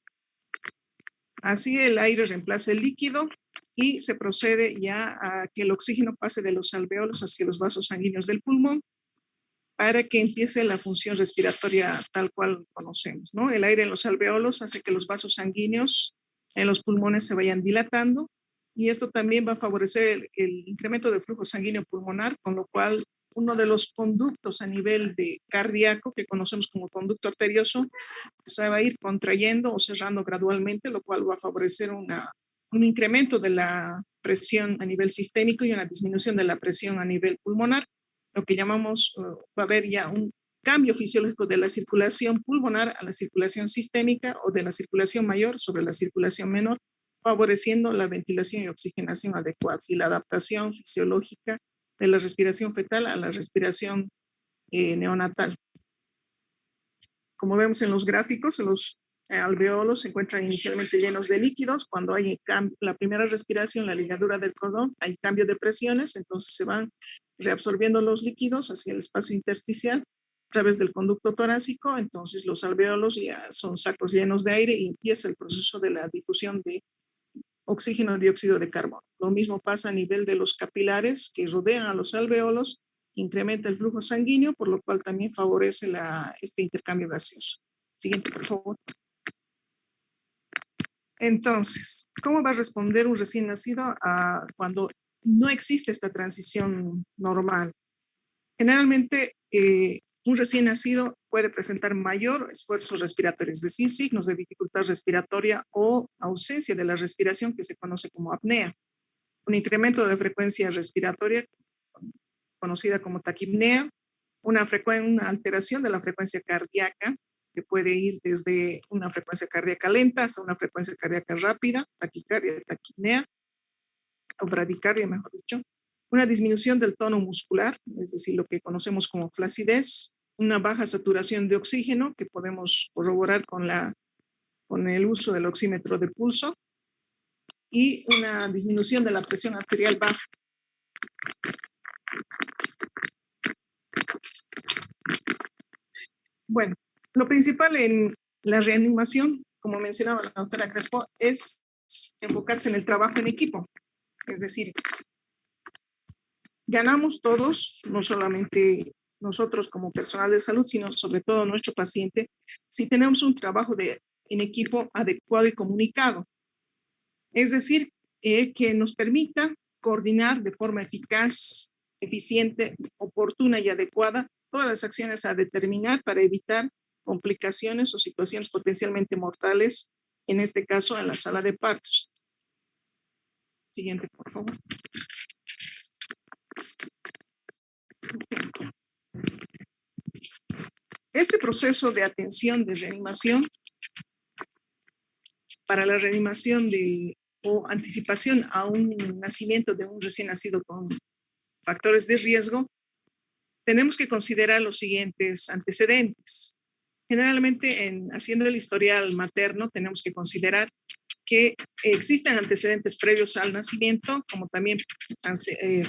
Así el aire reemplaza el líquido y se procede ya a que el oxígeno pase de los alvéolos hacia los vasos sanguíneos del pulmón para que empiece la función respiratoria tal cual conocemos, ¿no? El aire en los alveolos hace que los vasos sanguíneos en los pulmones se vayan dilatando y esto también va a favorecer el incremento del flujo sanguíneo pulmonar, con lo cual uno de los conductos a nivel de cardíaco, que conocemos como conducto arterioso, se va a ir contrayendo o cerrando gradualmente, lo cual va a favorecer un incremento de la presión a nivel sistémico y una disminución de la presión a nivel pulmonar, lo que llamamos, va a haber ya un cambio fisiológico de la circulación pulmonar a la circulación sistémica o de la circulación mayor sobre la circulación menor, favoreciendo la ventilación y oxigenación adecuadas y la adaptación fisiológica de la respiración fetal a la respiración neonatal. Como vemos en los gráficos, los alveolos se encuentran inicialmente llenos de líquidos. Cuando hay la primera respiración, la ligadura del cordón, hay cambio de presiones, entonces se van reabsorbiendo los líquidos hacia el espacio intersticial a través del conducto torácico. Entonces los alveolos ya son sacos llenos de aire y empieza el proceso de la difusión de oxígeno, dióxido de carbono. Lo mismo pasa a nivel de los capilares que rodean a los alveolos, incrementa el flujo sanguíneo, por lo cual también favorece este intercambio gaseoso. Siguiente, por favor. Entonces, ¿cómo va a responder un recién nacido cuando no existe esta transición normal? Generalmente, un recién nacido puede presentar mayor esfuerzo respiratorio, es decir, signos de dificultad respiratoria o ausencia de la respiración que se conoce como apnea. Un incremento de la frecuencia respiratoria, conocida como taquipnea, una alteración de la frecuencia cardíaca, que puede ir desde una frecuencia cardíaca lenta hasta una frecuencia cardíaca rápida, taquicardia, taquipnea, o bradicardia, mejor dicho. Una disminución del tono muscular, es decir, lo que conocemos como flacidez, una baja saturación de oxígeno, que podemos corroborar con el uso del oxímetro de pulso, y una disminución de la presión arterial baja. Bueno, lo principal en la reanimación, como mencionaba la doctora Crespo, es enfocarse en el trabajo en equipo. Es decir, ganamos todos, no solamente nosotros como personal de salud, sino sobre todo nuestro paciente, si tenemos un trabajo en equipo adecuado y comunicado. Es decir, que nos permita coordinar de forma eficaz, eficiente, oportuna y adecuada todas las acciones a determinar para evitar complicaciones o situaciones potencialmente mortales, en este caso en la sala de partos. Siguiente, por favor. Este proceso de atención de reanimación, para la reanimación o anticipación a un nacimiento de un recién nacido con factores de riesgo, tenemos que considerar los siguientes antecedentes. Generalmente, haciendo el historial materno, tenemos que considerar que existen antecedentes previos al nacimiento, como también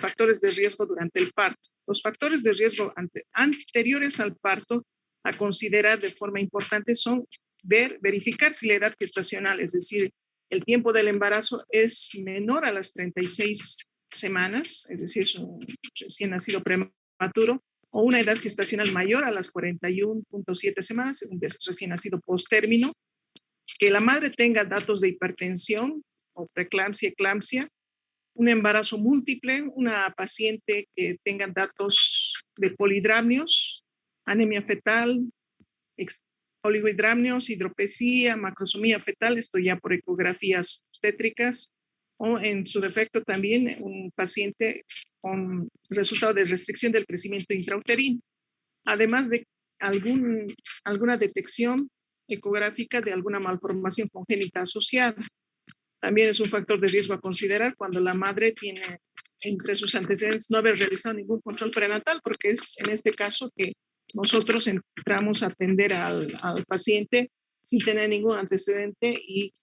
factores de riesgo durante el parto. Los factores de riesgo anteriores al parto a considerar de forma importante son verificar si la edad gestacional, es decir, el tiempo del embarazo es menor a las 36 semanas, es decir, es un recién nacido prematuro, o una edad gestacional mayor a las 41.7 semanas, un recién nacido post-término, que la madre tenga datos de hipertensión o preeclampsia, eclampsia, un embarazo múltiple, una paciente que tenga datos de polidramnios, anemia fetal, oligohidramnios, hidropesía, macrosomía fetal, esto ya por ecografías obstétricas, o en su defecto también un paciente con resultado de restricción del crecimiento intrauterino, además de alguna detección ecográfica de alguna malformación congénita asociada. También es un factor de riesgo a considerar cuando la madre tiene entre sus antecedentes no haber realizado ningún control prenatal, porque es en este caso que nosotros entramos a atender al paciente sin tener ningún antecedente y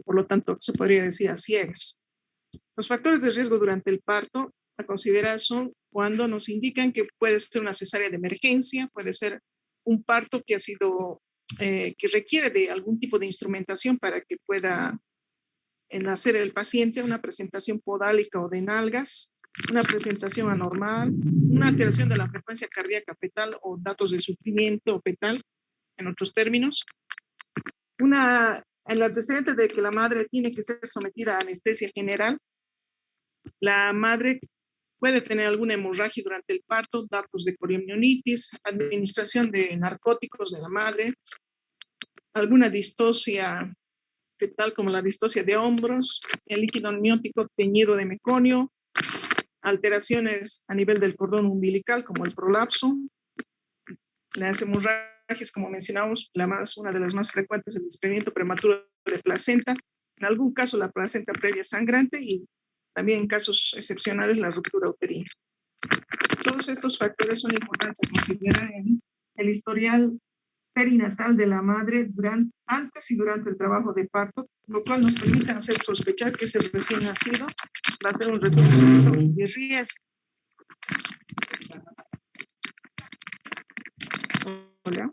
por lo tanto se podría decir a ciegas. Los factores de riesgo durante el parto a considerar son cuando nos indican que puede ser una cesárea de emergencia, puede ser un parto que ha sido, que requiere de algún tipo de instrumentación para que pueda nacer el paciente, una presentación podálica o de nalgas, una presentación anormal, una alteración de la frecuencia cardíaca fetal o datos de sufrimiento fetal, en otros términos, el antecedente de que la madre tiene que ser sometida a anestesia general, la madre puede tener alguna hemorragia durante el parto, datos de corionitis, administración de narcóticos de la madre, alguna distosia fetal como la distosia de hombros, el líquido amniótico teñido de meconio, alteraciones a nivel del cordón umbilical como el prolapso, las hemorragias, como mencionamos, una de las más frecuentes, el desprendimiento prematuro de placenta, en algún caso la placenta previa sangrante y también en casos excepcionales la ruptura uterina. Todos estos factores son importantes a considerar en el historial perinatal de la madre antes y durante el trabajo de parto, lo cual nos permite hacer sospechar que ese recién nacido va a ser un recién nacido de riesgo. Hola.